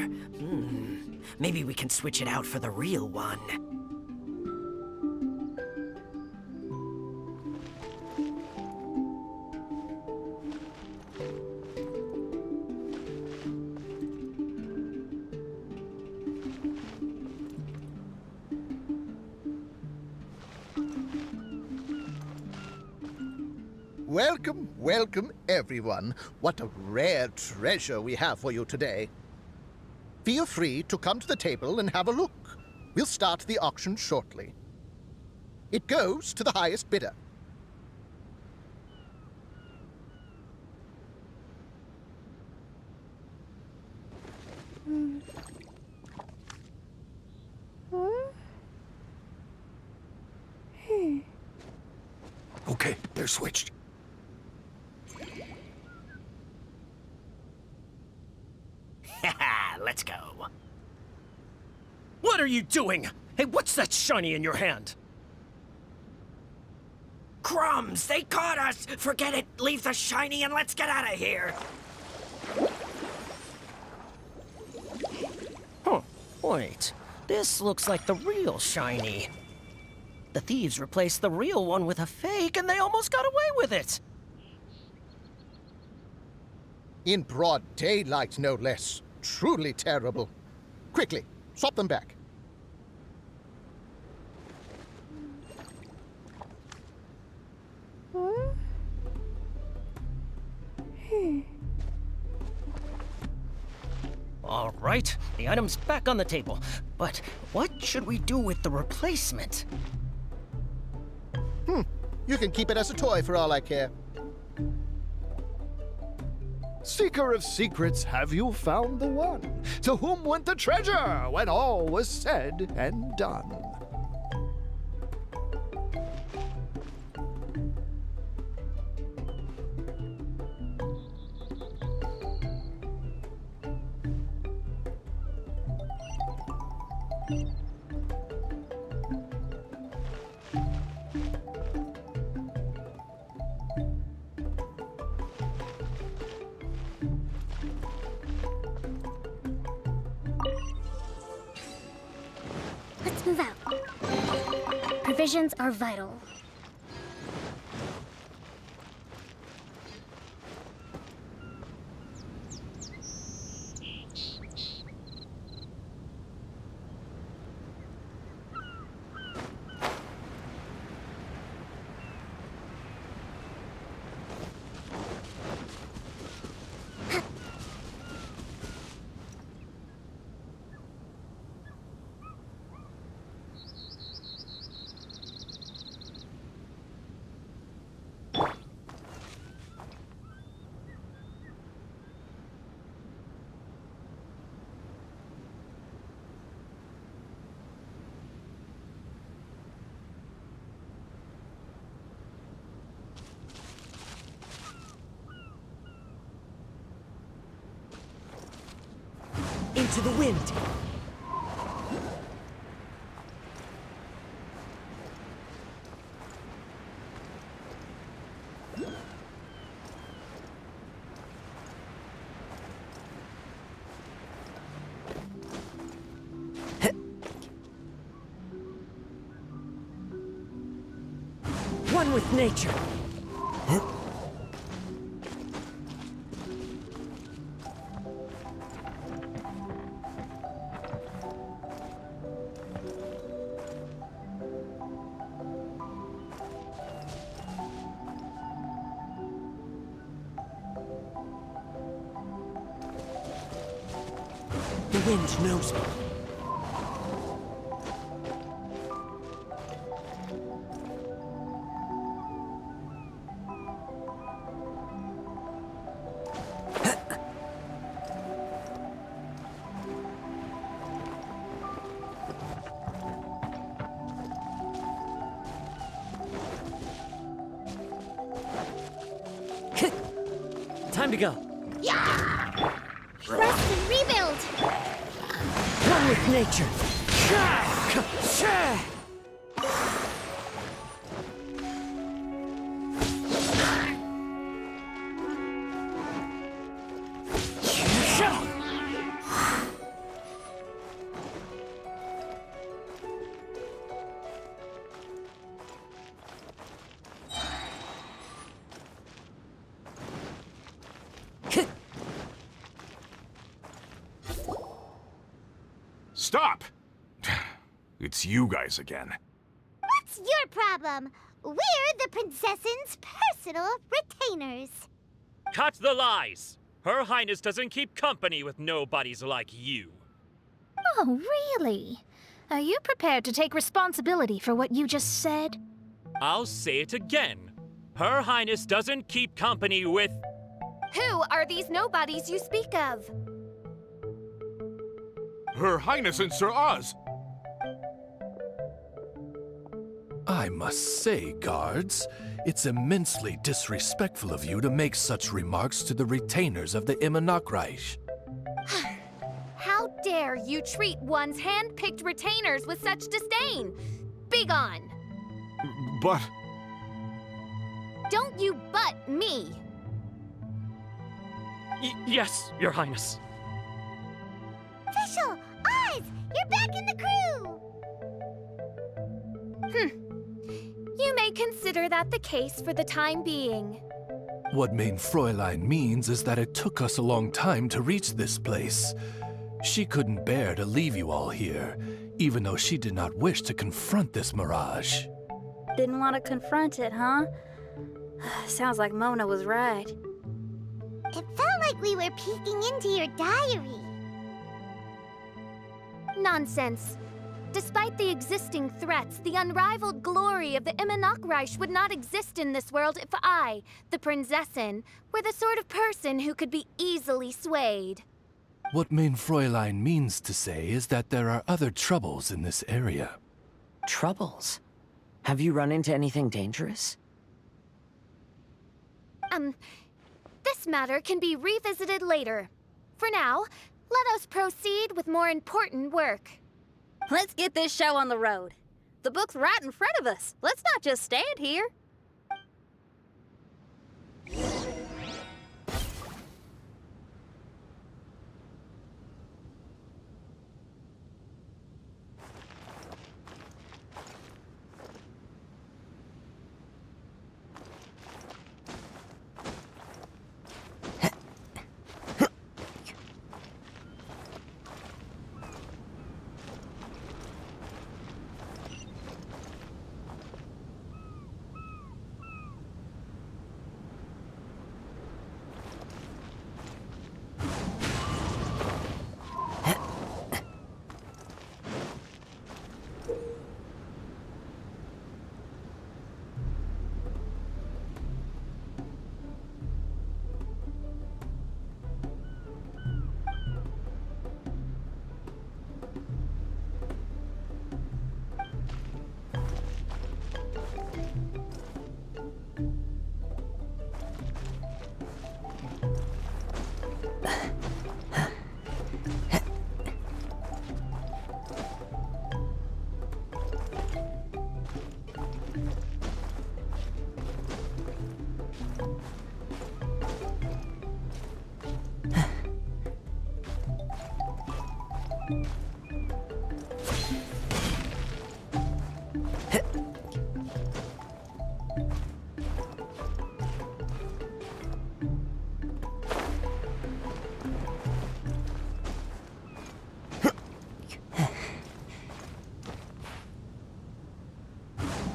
Maybe we can switch it out for the real one. welcome, welcome, everyone. What a rare treasure we have for you today. Feel free to come to the table and have a look. We'll start the auction shortly. It goes to the highest bidder. Okay, they're switched. Let's go. What are you doing? Hey, what's that shiny in your hand? Crumbs! They caught us! Forget it! Leave the shiny and let's get out of here! Huh. Wait. This looks like the real shiny. The thieves replaced the real one with a fake and they almost got away with it! In broad daylight, no less. Truly terrible. Quickly, swap them back. All right, the item's back on the table. But what should we do with the replacement? You can keep it as a toy for all I care. Seeker of secrets, have you found the one? To whom went the treasure when all was said and done? Let's move out. Provisions are vital. Into the wind! One with nature! The wind knows me. Time to go. Rest and rebuild! One with nature. Stop! It's you guys again. What's your problem? We're the princess's personal retainers. Cut the lies! Her Highness doesn't keep company with nobodies like you. Oh, really? Are you prepared to take responsibility for what you just said? I'll say it again. Her Highness doesn't keep company with... Who are these nobodies you speak of? Her Highness and Sir Oz. I must say, guards, it's immensely disrespectful of you to make such remarks to the retainers of the Imanakreich. How dare you treat one's hand-picked retainers with such disdain? Begone! But... Don't you butt me! Yes, Your Highness. Fischl! Oz! You're back in the crew! You may consider that the case for the time being. What Mein Fräulein means is that it took us a long time to reach this place. She couldn't bear to leave you all here, even though she did not wish to confront this mirage. Didn't want to confront it, huh? Sounds like Mona was right. It felt like we were peeking into your diary. Nonsense. Despite the existing threats, the unrivaled glory of the Imanakreich would not exist in this world if I, the Prinzessin, were the sort of person who could be easily swayed. What Mein Fräulein means to say is that there are other troubles in this area. Troubles? Have you run into anything dangerous? This matter can be revisited later. For now, let us proceed with more important work. Let's get this show on the road. The book's right in front of us. Let's not just stand here.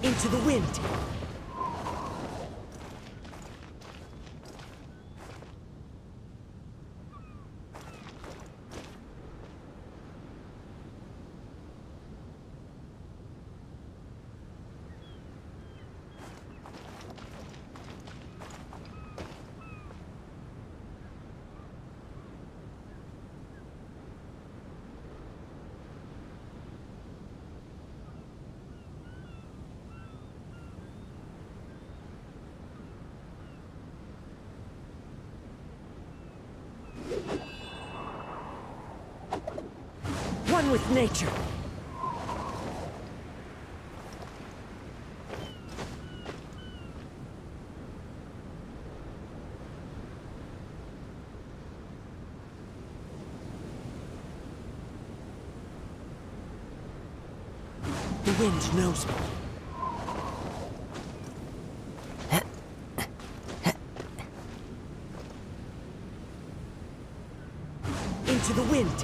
Into the wind! One with nature. The wind knows me. Into the wind.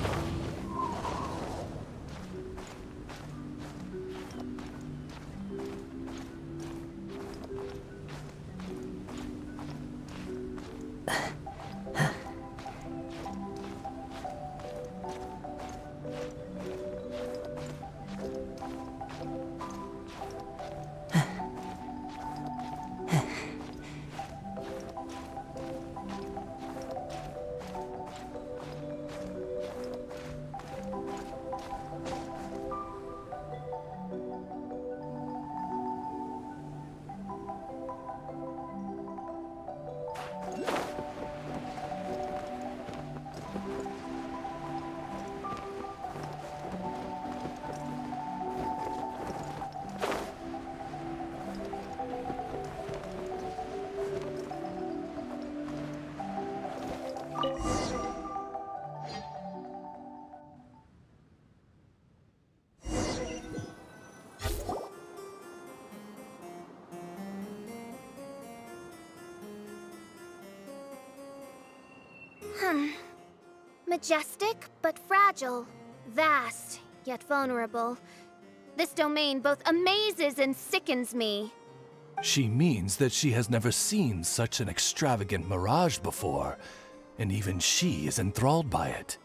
Majestic, but fragile. Vast, yet vulnerable. This domain both amazes and sickens me. She means that she has never seen such an extravagant mirage before, and even she is enthralled by it.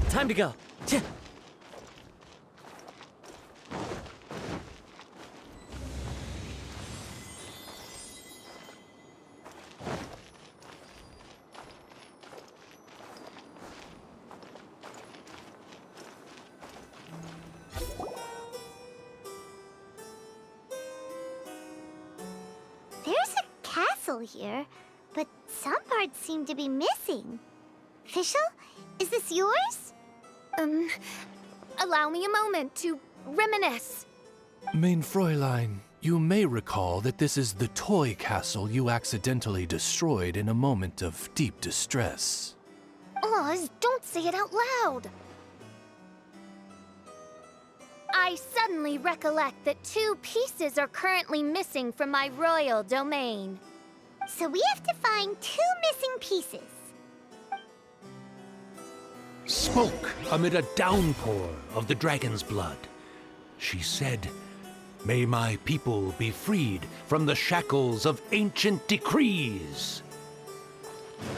Time to go. There's a castle here, but some parts seem to be missing. Fischl, is this yours? Allow me a moment to reminisce. Mein Fräulein, you may recall that this is the toy castle you accidentally destroyed in a moment of deep distress. Oz, don't say it out loud. I suddenly recollect that 2 pieces are currently missing from my royal domain. So we have to find 2 missing pieces. Spoke amid a downpour of the dragon's blood. She said, "May my people be freed from the shackles of ancient decrees."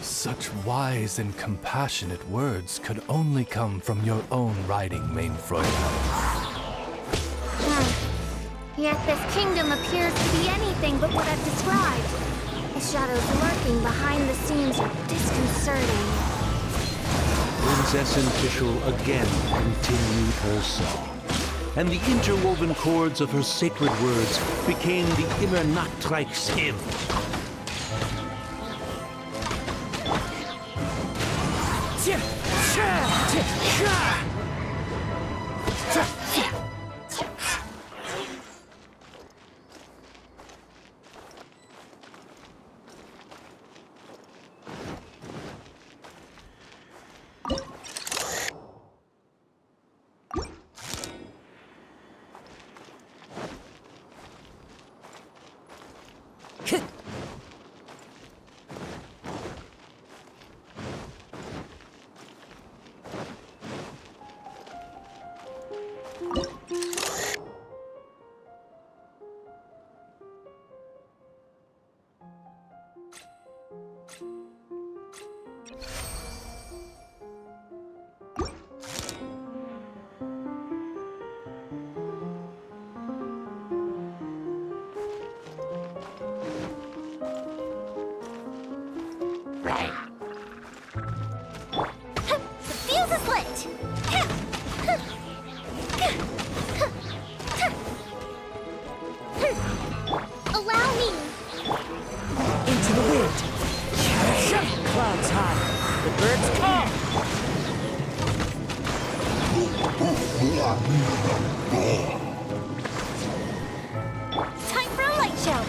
Such wise and compassionate words could only come from your own writing, mein Fräulein. Yet this kingdom appears to be anything but what I've described. The shadows lurking behind the scenes are disconcerting. Princess Fischl again continued her song, and the interwoven chords of her sacred words became the Immer Nachtreich's hymn. The fuse is lit! Allow me! Into the wind. Clouds high. The birds come. Time for a light show!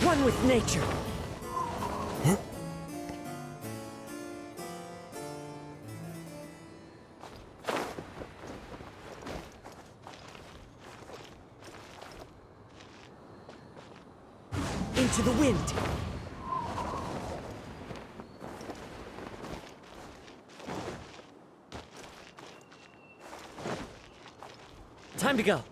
One with nature. Into the wind. Time to go.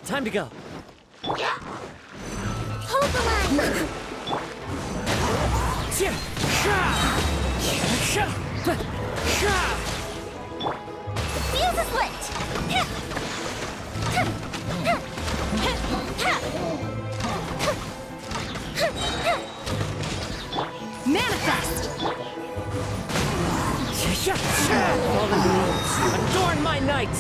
Time to go. Hold the line! The fuse is lit! Manifest! Fallen wolves, adorn my night!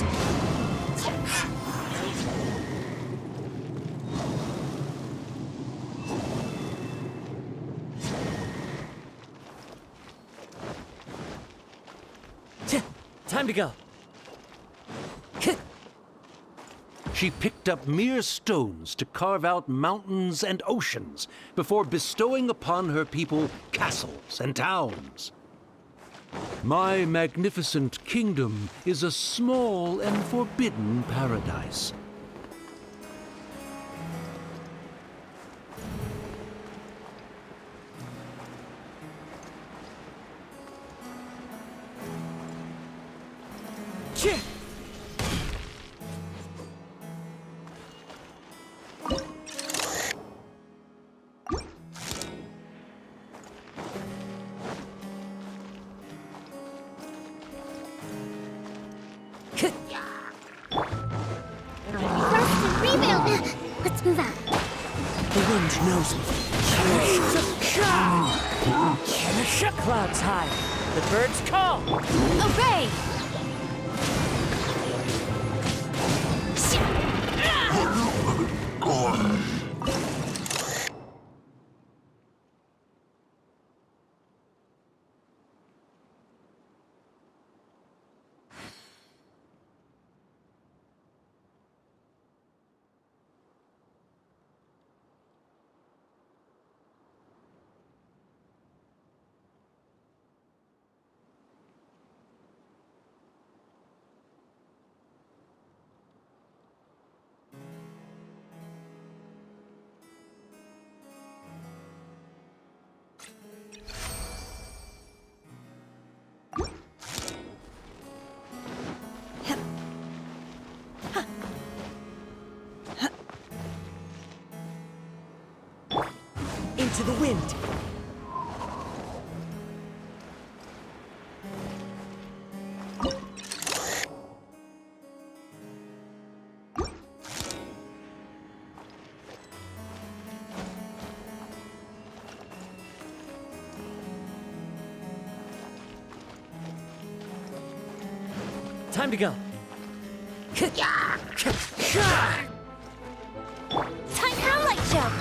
Time to go. She picked up mere stones to carve out mountains and oceans before bestowing upon her people castles and towns. My magnificent kingdom is a small and forbidden paradise. Let's move out. The wind knows me. Clouds high. The birds call. Obey! Into the wind. Time to go. Time for a light show!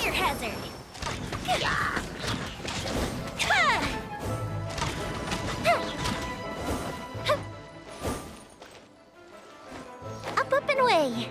Fire hazard! Up and away!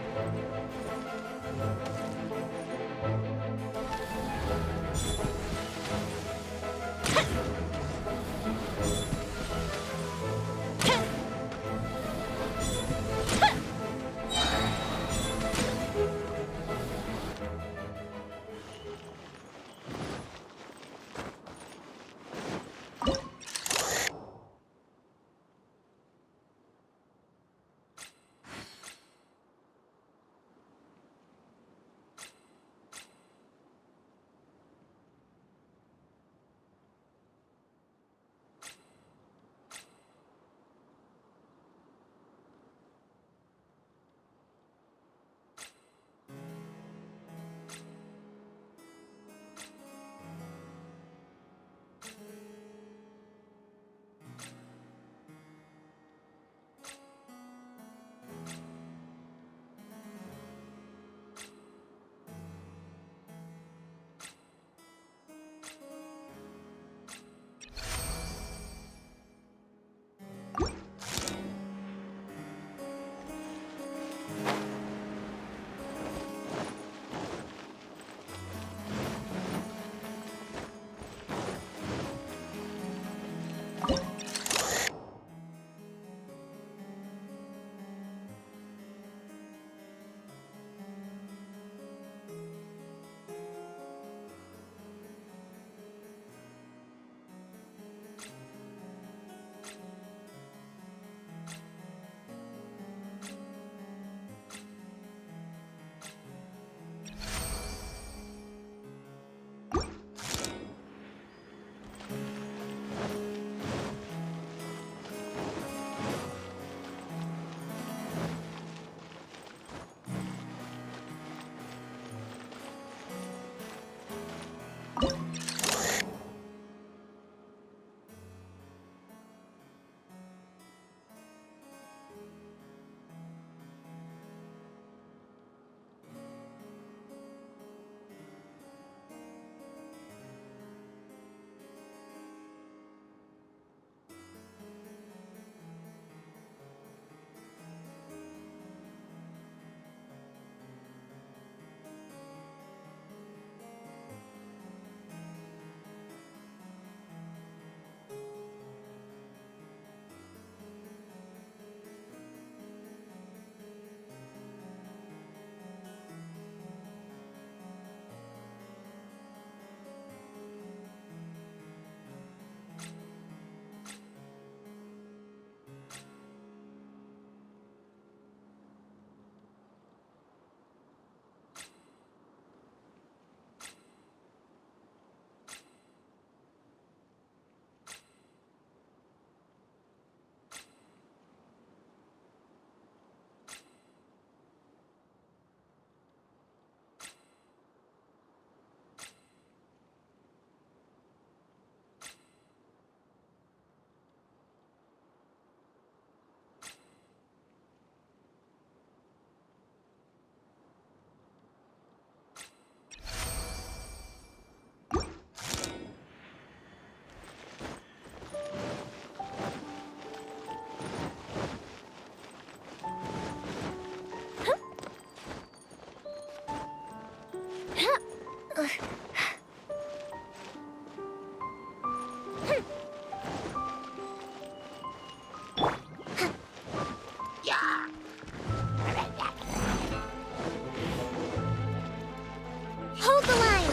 Hold the line!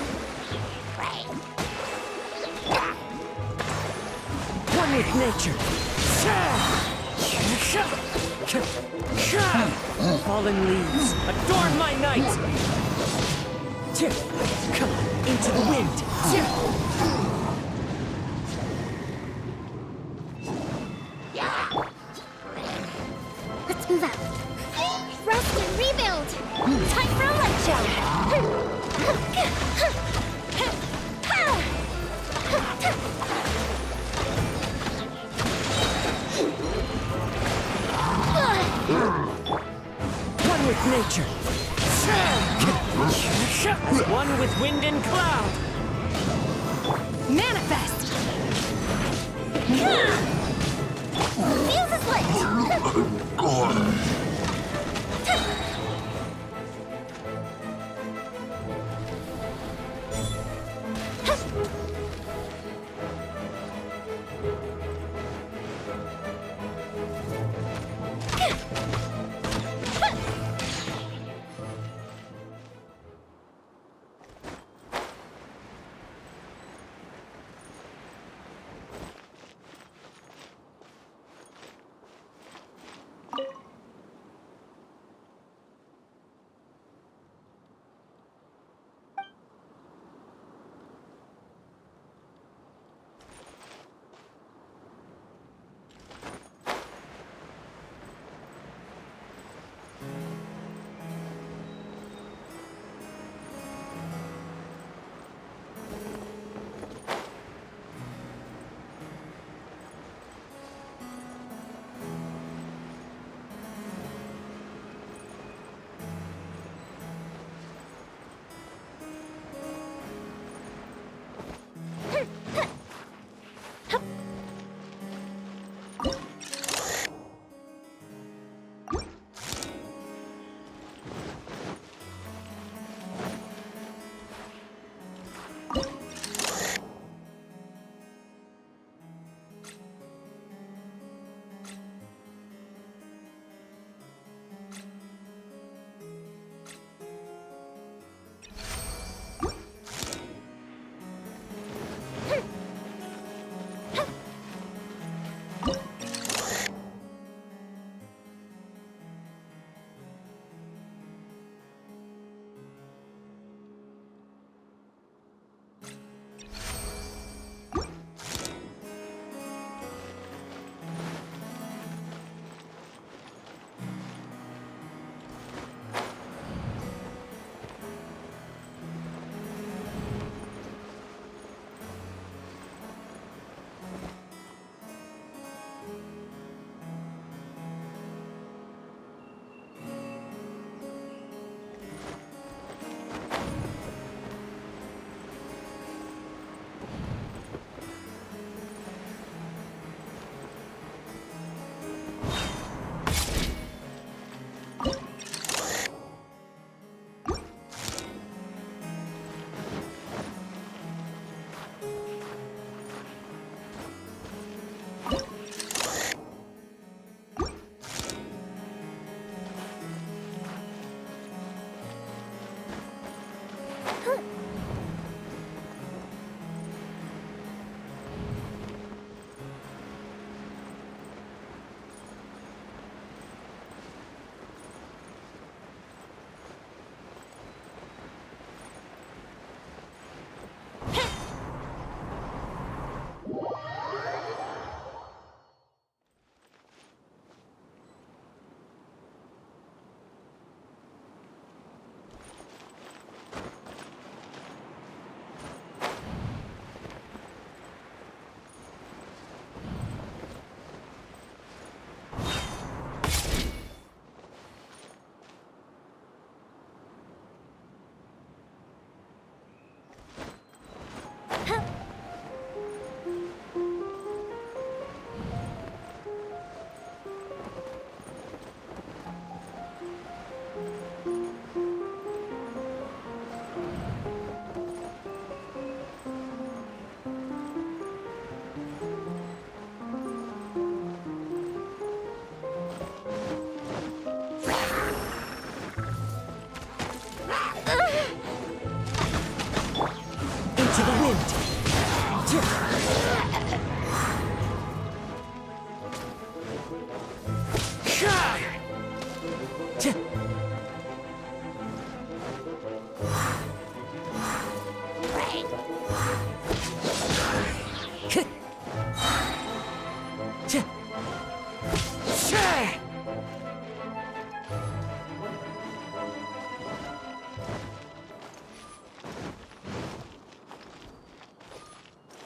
One with nature. Fallen leaves, adorn my night! Into the wind! Let's move out. Rest and rebuild! Time for a light show! One with nature! One with wind and cloud! Manifest! Fuse is lit!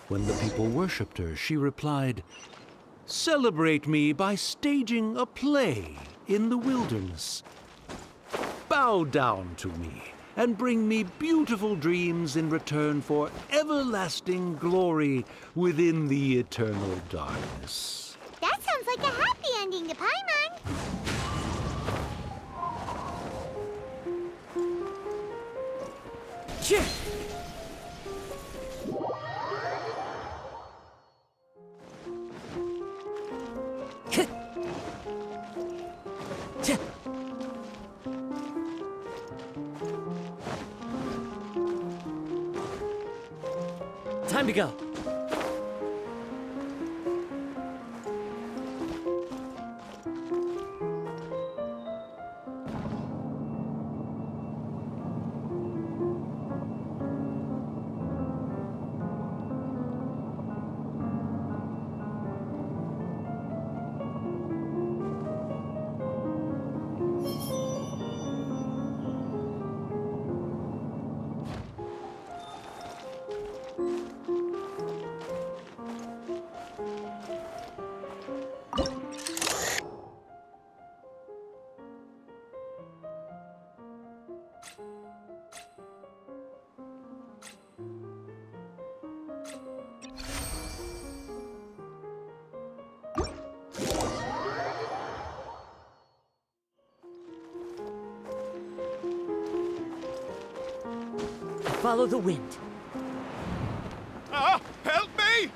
When the people worshipped her, she replied, "Celebrate me by staging a play in the wilderness. Bow down to me and bring me beautiful dreams in return for everlasting glory within the eternal darkness." That sounds like a happy ending to Paimon. Time to go. Follow the wind. Help me!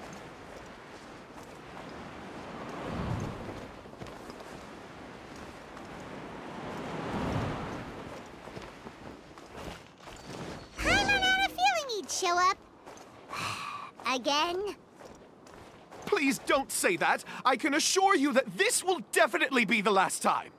Paimon had a feeling he'd show up. Again? Please don't say that. I can assure you that this will definitely be the last time.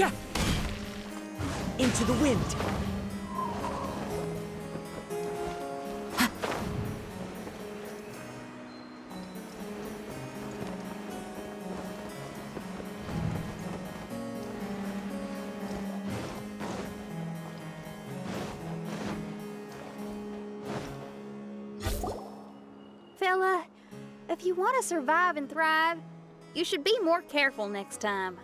Yeah. Into the wind. Fella, if you want to survive and thrive, you should be more careful next time.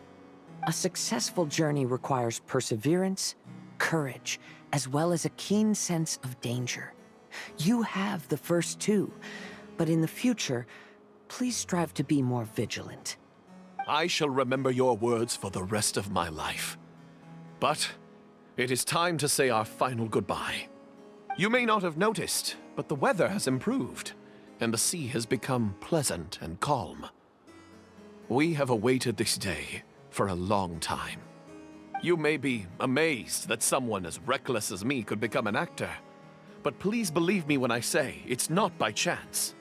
A successful journey requires perseverance, courage, as well as a keen sense of danger. You have the first two, but in the future, please strive to be more vigilant. I shall remember your words for the rest of my life. But it is time to say our final goodbye. You may not have noticed, but the weather has improved, and the sea has become pleasant and calm. We have awaited this day for a long time. You may be amazed that someone as reckless as me could become an actor, but please believe me when I say it's not by chance.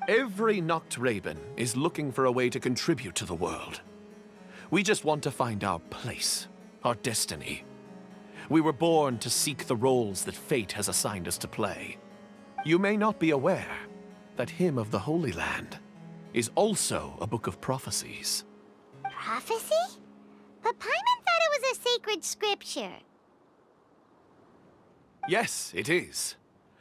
Every Nachtraben is looking for a way to contribute to the world. We just want to find our place, our destiny. We were born to seek the roles that fate has assigned us to play. You may not be aware that Hymn of the Holy Land is also a book of prophecies. Prophecy? But Paimon thought it was a sacred scripture. Yes, it is.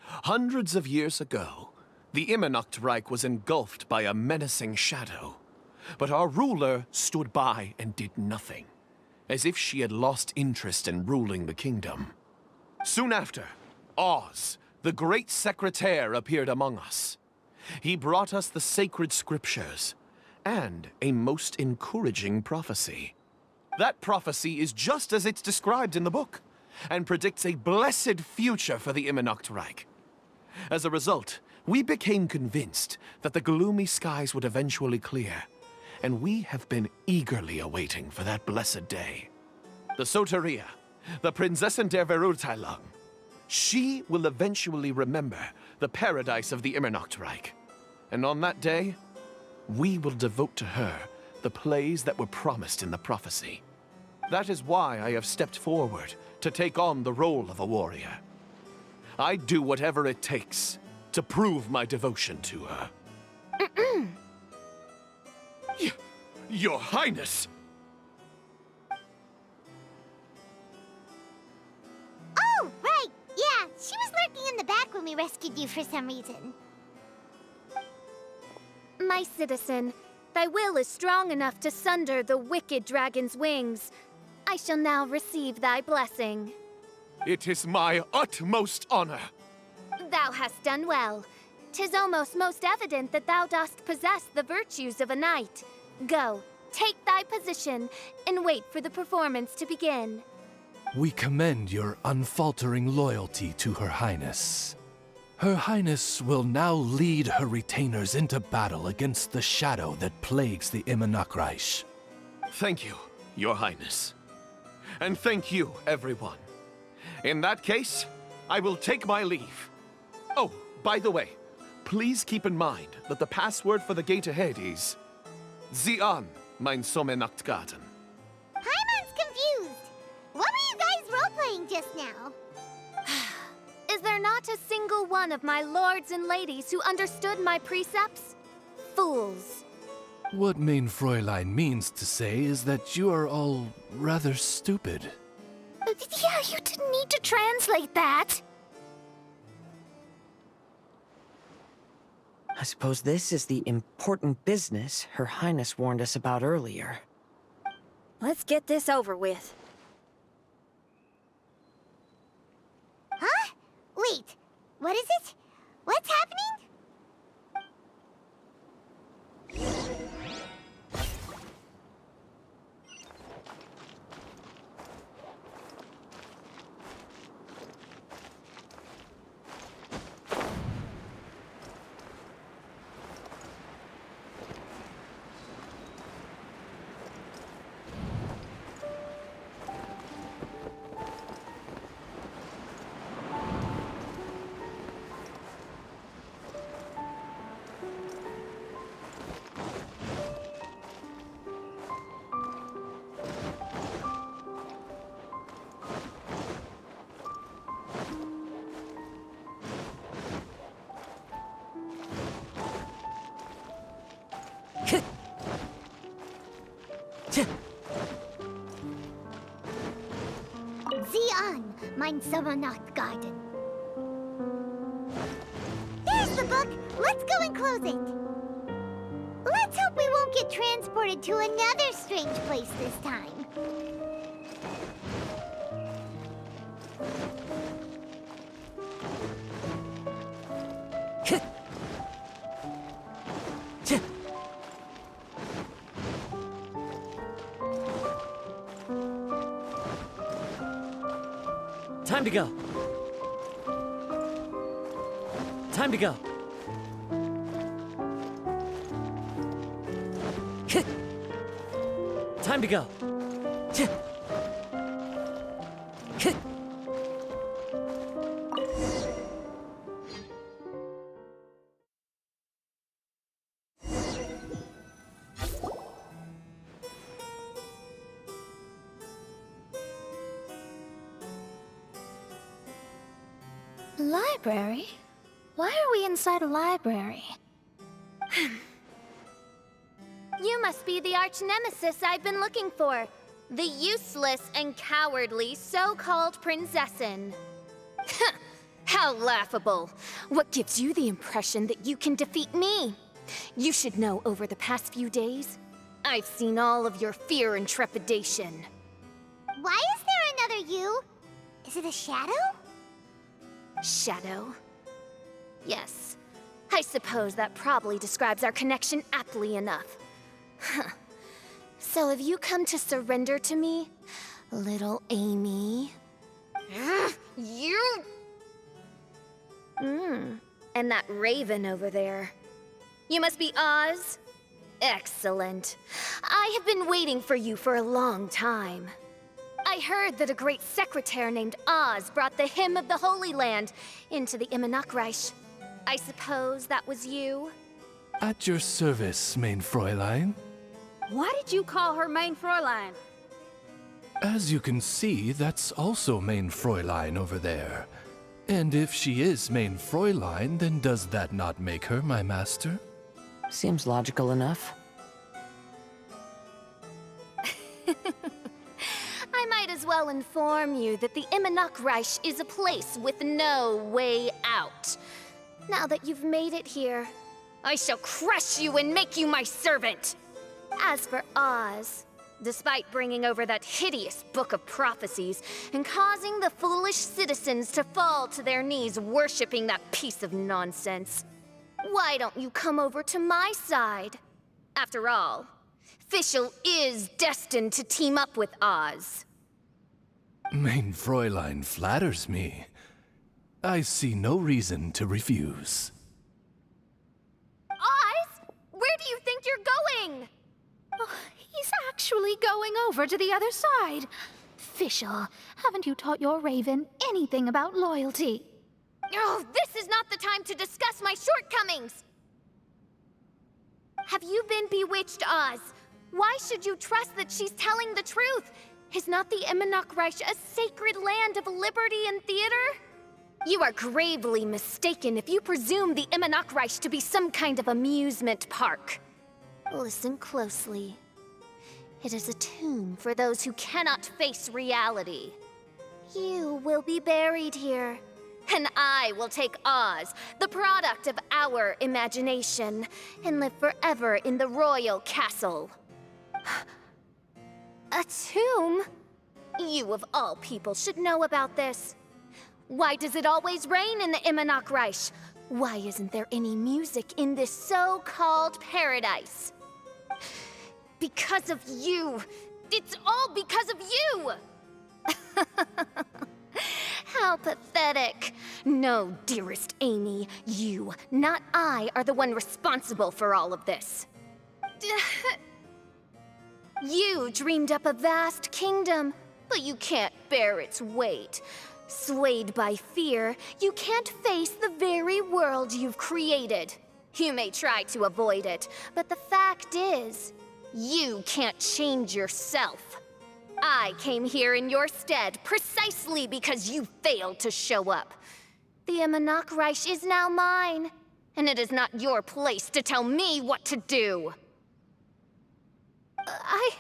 Hundreds of years ago, the Immernachtreich was engulfed by a menacing shadow. But our ruler stood by and did nothing, as if she had lost interest in ruling the kingdom. Soon after, Oz, the great secretaire, appeared among us. He brought us the sacred scriptures and a most encouraging prophecy. That prophecy is just as it's described in the book, and predicts a blessed future for the Immernachtreich. As a result, we became convinced that the gloomy skies would eventually clear, and we have been eagerly awaiting for that blessed day. The Soteria, the Prinzessin der Verurteilung, she will eventually remember the paradise of the Immernachtreich, and on that day, we will devote to her the plays that were promised in the prophecy. That is why I have stepped forward to take on the role of a warrior. I'd do whatever it takes to prove my devotion to her. Your Highness! Oh, right! Yeah, she was lurking in the back when we rescued you for some reason. My citizen, thy will is strong enough to sunder the wicked dragon's wings. I shall now receive thy blessing. It is my utmost honor. Thou hast done well. 'Tis almost most evident that thou dost possess the virtues of a knight. Go, take thy position, and wait for the performance to begin. We commend your unfaltering loyalty to Her Highness. Her Highness will now lead her retainers into battle against the shadow that plagues the Immernachtreich. Thank you, Your Highness. And thank you, everyone. In that case, I will take my leave. Oh, by the way, please keep in mind that the password for the gate ahead is Zian, mein Sommernachtgarten. Paimon's confused. What were you guys role-playing just now? Is there not a single one of my lords and ladies who understood my precepts? Fools. What Mein Fräulein means to say is that you are all rather stupid. Yeah, you didn't need to translate that. I suppose this is the important business Her Highness warned us about earlier. Let's get this over with. Huh? Wait, what is it? What's happening? Zion, mein Sommernachtgarten. There's the book. Let's go and close it. Let's hope we won't get transported to another strange place this time. Time to go. Time to go. Time to go. Library? Why are we inside a library? You must be the arch-nemesis I've been looking for. The useless and cowardly so-called Prinzessin. How laughable. What gives you the impression that you can defeat me? You should know over the past few days, I've seen all of your fear and trepidation. Why is there another you? Is it a shadow? Shadow? Yes. I suppose that probably describes our connection aptly enough. So have you come to surrender to me, little Amy? You... And that raven over there. You must be Oz? Excellent. I have been waiting for you for a long time. I heard that a great secretary named Oz brought the hymn of the Holy Land into the Imanakreich. I suppose that was you? At your service, mein Fräulein. Why did you call her Mein Fräulein? As you can see, that's also mein Fräulein over there. And if she is mein Fräulein, then does that not make her my master? Seems logical enough. I might as well inform you that the Imanakreich is a place with no way out. Now that you've made it here, I shall crush you and make you my servant! As for Oz, despite bringing over that hideous book of prophecies and causing the foolish citizens to fall to their knees worshipping that piece of nonsense, why don't you come over to my side? After all, Fischl is destined to team up with Oz. Mein Fräulein flatters me. I see no reason to refuse. Oz? Where do you think you're going? Oh, he's actually going over to the other side. Fischl, haven't you taught your raven anything about loyalty? Oh, this is not the time to discuss my shortcomings! Have you been bewitched, Oz? Why should you trust that she's telling the truth? Is not the Imanakreich a sacred land of liberty and theater? You are gravely mistaken if you presume the Imanakreich to be some kind of amusement park. Listen closely. It is a tomb for those who cannot face reality. You will be buried here, and I will take Oz, the product of our imagination, and live forever in the royal castle. A tomb? You of all people should know about this. Why does it always rain in the Imanakreich? Why isn't there any music in this so-called paradise? Because of you! It's all because of you! How pathetic. No, dearest Amy, you, not I, are the one responsible for all of this. You dreamed up a vast kingdom, but you can't bear its weight. Swayed by fear, you can't face the very world you've created. You may try to avoid it, but the fact is, you can't change yourself. I came here in your stead precisely because you failed to show up. The Imanakreich is now mine, and it is not your place to tell me what to do. I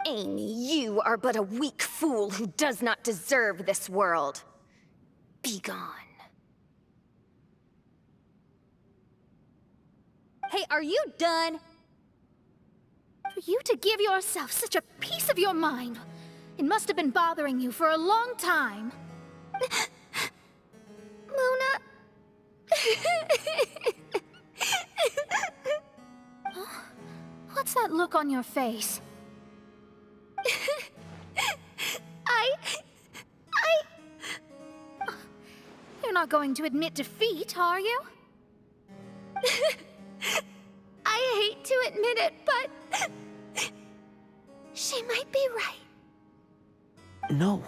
Amy, you are but a weak fool who does not deserve this world. Be gone. Hey, are you done? For you to give yourself such a piece of your mind, it must have been bothering you for a long time. Luna. What's that look on your face? You're not going to admit defeat, are you? I hate to admit it, but she might be right. No.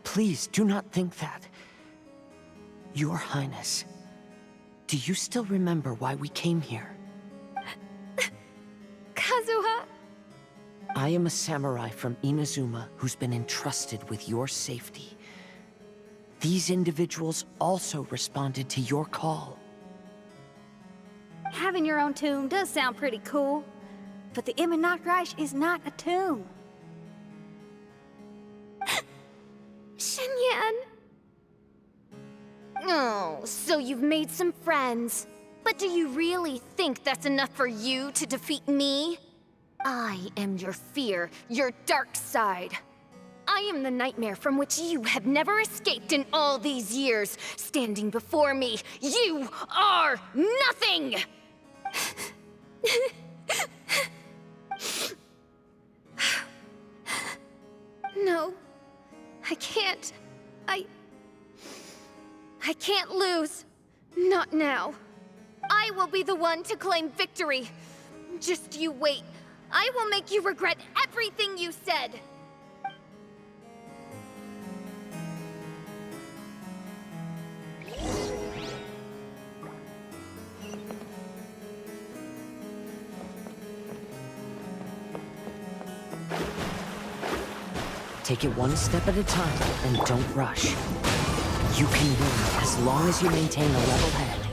Please do not think that. Your Highness, do you still remember why we came here? Kazuha? I am a samurai from Inazuma who's been entrusted with your safety. These individuals also responded to your call. Having your own tomb does sound pretty cool, but the Imanakreish is not a tomb. Shinyan. Oh, so you've made some friends. But do you really think that's enough for you to defeat me? I am your fear, your dark side. I am the nightmare from which you have never escaped in all these years. Standing before me, you are nothing! No, I can't. I can't lose. Not now. I will be the one to claim victory. Just you wait. I will make you regret everything you said. Take it one step at a time and don't rush. You can win as long as you maintain a level head.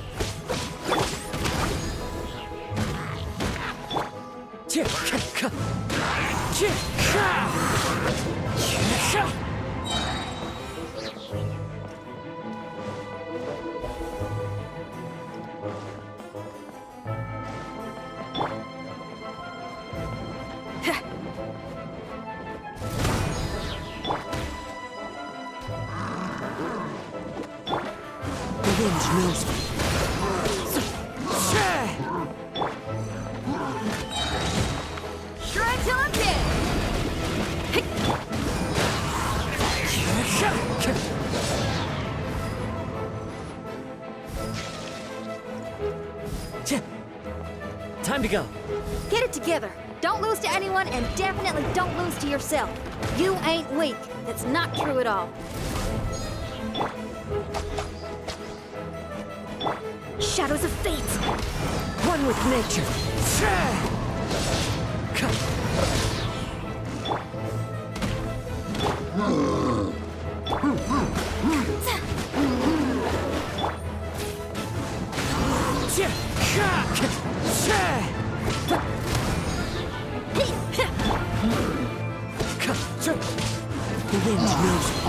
The wind knows me. Shred till I'm dead! Time to go. Get it together. Don't lose to anyone, and definitely don't lose to yourself. You ain't weak. That's not true at all. Shadows of fate. One with nature. The wind knows me.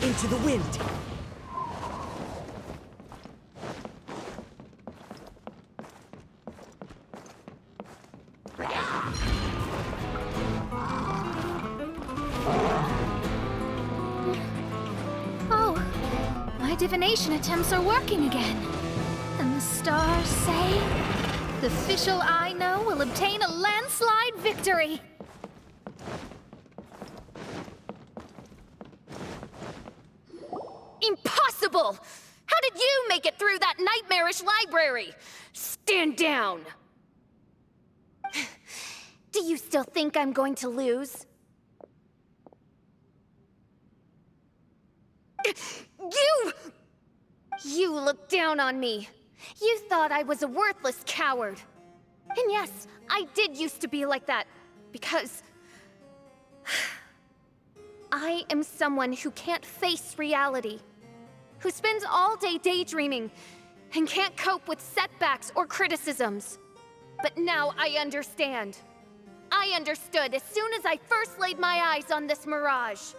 Into the wind. Oh, my divination attempts are working again. And the stars say the official I know will obtain a landslide victory. Impossible! How did you make it through that nightmarish library? Stand down! Do you still think I'm going to lose? You looked down on me. You thought I was a worthless coward. And yes, I did used to be like that, because I am someone who can't face reality, who spends all day daydreaming, and can't cope with setbacks or criticisms. But now I understand. I understood as soon as I first laid my eyes on this mirage.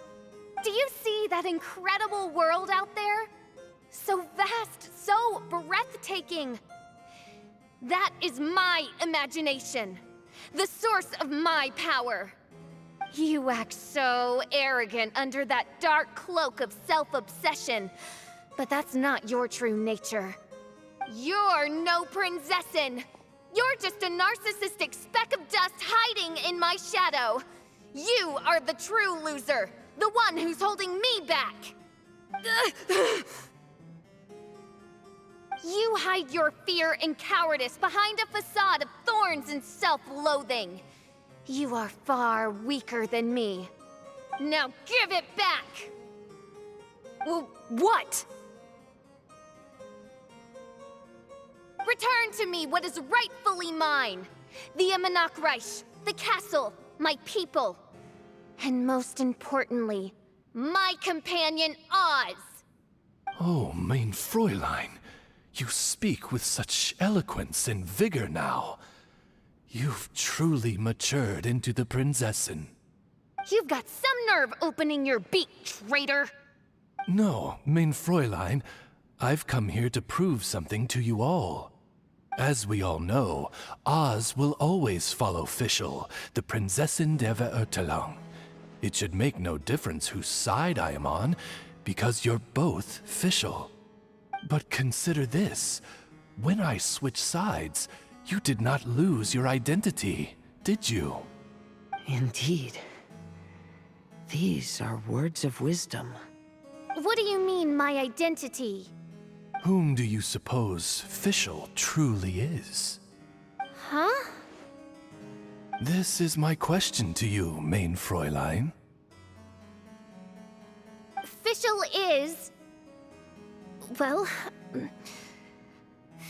Do you see that incredible world out there? So vast, so breathtaking. That is my imagination, the source of my power. You act so arrogant under that dark cloak of self-obsession, but that's not your true nature. You're no Prinzessin. You're just a narcissistic speck of dust hiding in my shadow. You are the true loser, the one who's holding me back. You hide your fear and cowardice behind a facade of thorns and self-loathing. You are far weaker than me. Now give it back! Well, what? Return to me what is rightfully mine. The Imanok, the castle, my people. And most importantly, my companion Oz. Oh, mein Fräulein, you speak with such eloquence and vigor now. You've truly matured into the Prinzessin. You've got some nerve opening your beak, traitor! No, mein Fräulein, I've come here to prove something to you all. As we all know, Oz will always follow Fischl, the Prinzessin der Verurteilung. It should make no difference whose side I am on, because you're both Fischl. But consider this. When I switched sides, you did not lose your identity, did you? Indeed. These are words of wisdom. What do you mean, my identity? Whom do you suppose Fischl truly is? Huh? This is my question to you, mein Fräulein. Fischl is... Well...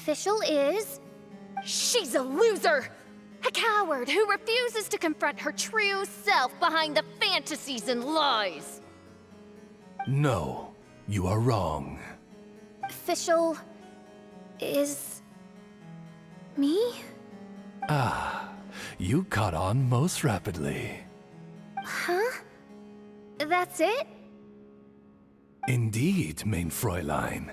Fischl is... She's a loser! A coward who refuses to confront her true self behind the fantasies and lies! No, you are wrong. Fischl... is... me? Ah, you caught on most rapidly. Huh? That's it? Indeed, mein Fräulein.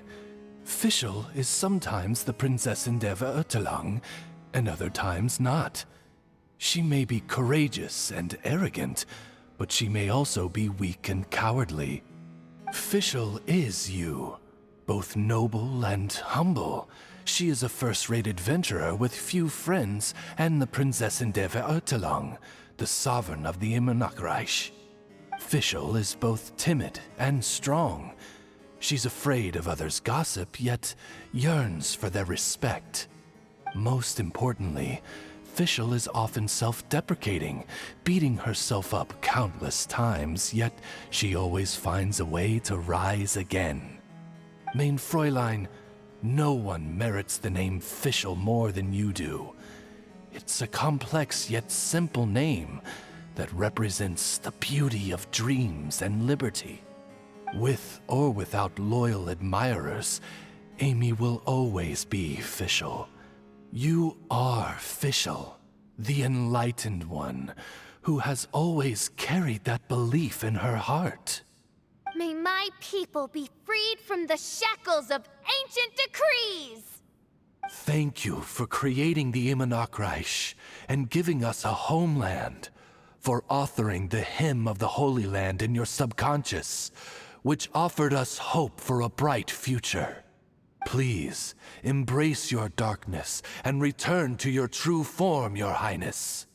Fischl is sometimes the Prinzessin der Verurteilung, and other times not. She may be courageous and arrogant, but she may also be weak and cowardly. Fischl is you, both noble and humble. She is a first-rate adventurer with few friends and the Prinzessin der Verurteilung, the sovereign of the Imanok. Fischl is both timid and strong. She's afraid of others' gossip, yet yearns for their respect. Most importantly, Fischl is often self-deprecating, beating herself up countless times, yet she always finds a way to rise again. Mein Fräulein, no one merits the name Fischl more than you do. It's a complex yet simple name that represents the beauty of dreams and liberty. With or without loyal admirers, Amy will always be Fischl. You are Fischl, the enlightened one, who has always carried that belief in her heart. May my people be freed from the shackles of ancient decrees! Thank you for creating the Imanok and giving us a homeland, for authoring the hymn of the Holy Land in your subconscious, which offered us hope for a bright future. Please, embrace your darkness and return to your true form, Your Highness.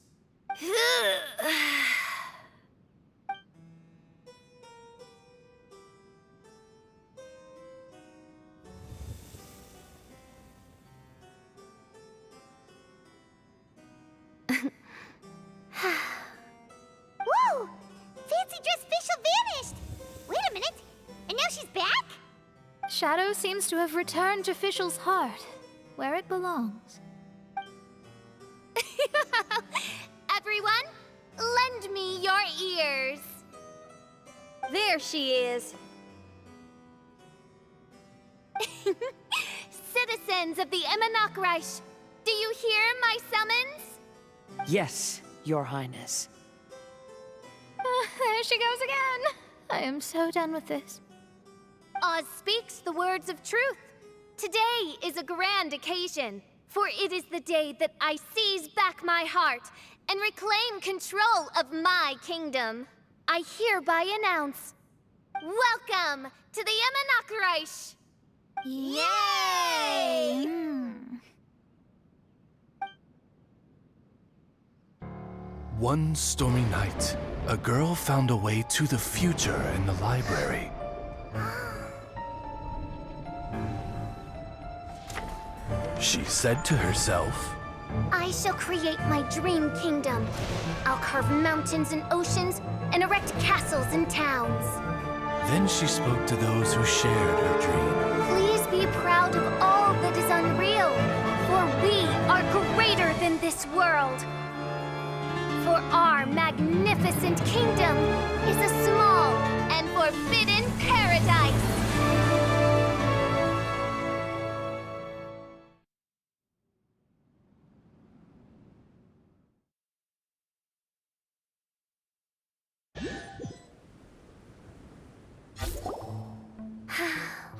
Whoa! Fancy dress Fischl vanished! Wait a minute, and now she's back? Shadow seems to have returned to Fischl's heart, where it belongs. Everyone, lend me your ears! There she is. Citizens of the Imanakreish, do you hear my summons? Yes, Your Highness. There she goes again. I am so done with this. Oz speaks the words of truth. Today is a grand occasion, for it is the day that I seize back my heart and reclaim control of my kingdom. I hereby announce, welcome to the Imanakreish! Yay! One stormy night, a girl found a way to the future in the library. She said to herself, I shall create my dream kingdom. I'll carve mountains and oceans and erect castles and towns. Then she spoke to those who shared her dream. Please be proud of all that is unreal, for we are greater than this world. For our magnificent kingdom is a small and forbidden paradise.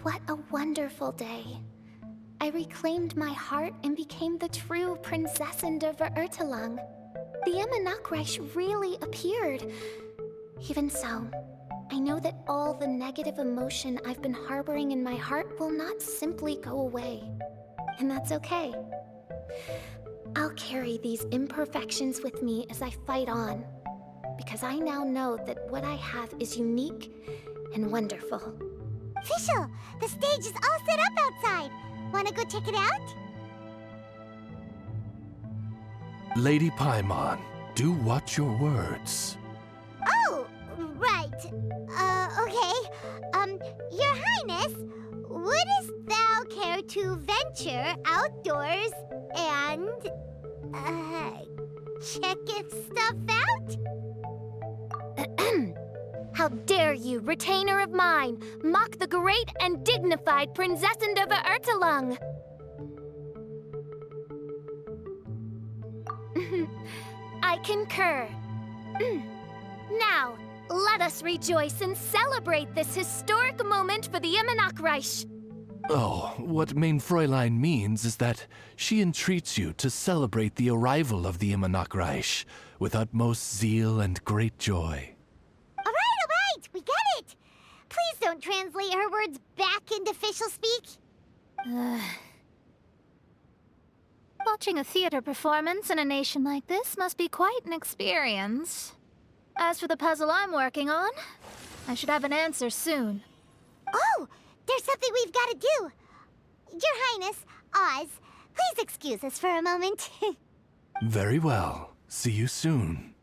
What a wonderful day. I reclaimed my heart and became the true Prinzessin der Verurteilung. The Imanakreish really appeared. Even so, I know that all the negative emotion I've been harboring in my heart will not simply go away. And that's okay. I'll carry these imperfections with me as I fight on, because I now know that what I have is unique and wonderful. Official, the stage is all set up outside. Wanna go check it out? Lady Paimon, do watch your words. Oh, right. Okay. Your Highness, wouldst thou care to venture outdoors and, check if stuff out? How dare you, retainer of mine, mock the great and dignified Prinzessin der Verurteilung! I concur. Now, let us rejoice and celebrate this historic moment for the Imanakreish. Oh, what Mein Fräulein means is that she entreats you to celebrate the arrival of the Imanakreish with utmost zeal and great joy. All right, we get it. Please don't translate her words back into official speak. Watching a theater performance in a nation like this must be quite an experience. As for the puzzle I'm working on, I should have an answer soon. Oh, there's something we've got to do. Your Highness, Oz, please excuse us for a moment. Very well. See you soon.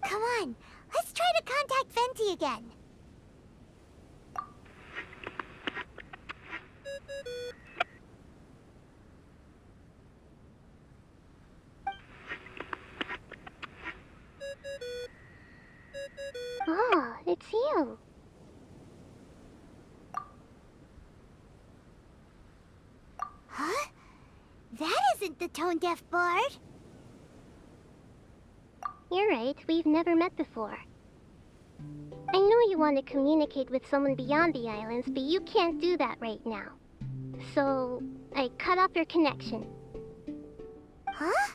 Come on, let's try to contact Venti again. Oh, it's you. Huh? That isn't the tone-deaf bard. You're right, we've never met before. I know you want to communicate with someone beyond the islands, but you can't do that right now. So, I cut off your connection. Huh?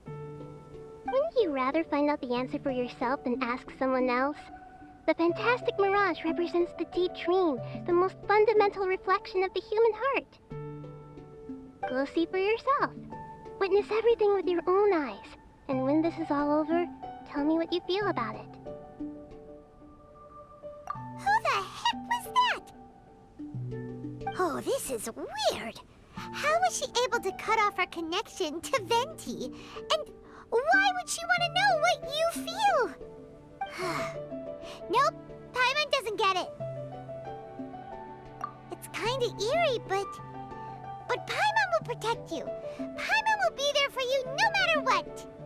Wouldn't you rather find out the answer for yourself than ask someone else? The fantastic mirage represents the deep dream, the most fundamental reflection of the human heart. Go see for yourself. Witness everything with your own eyes. And when this is all over, tell me what you feel about it. Who the heck was that? Oh, this is weird. How was she able to cut off our connection to Venti? And why would she want to know what you feel? Nope, Paimon doesn't get it. It's kinda eerie, but But Paimon will protect you. Paimon will be there for you no matter what.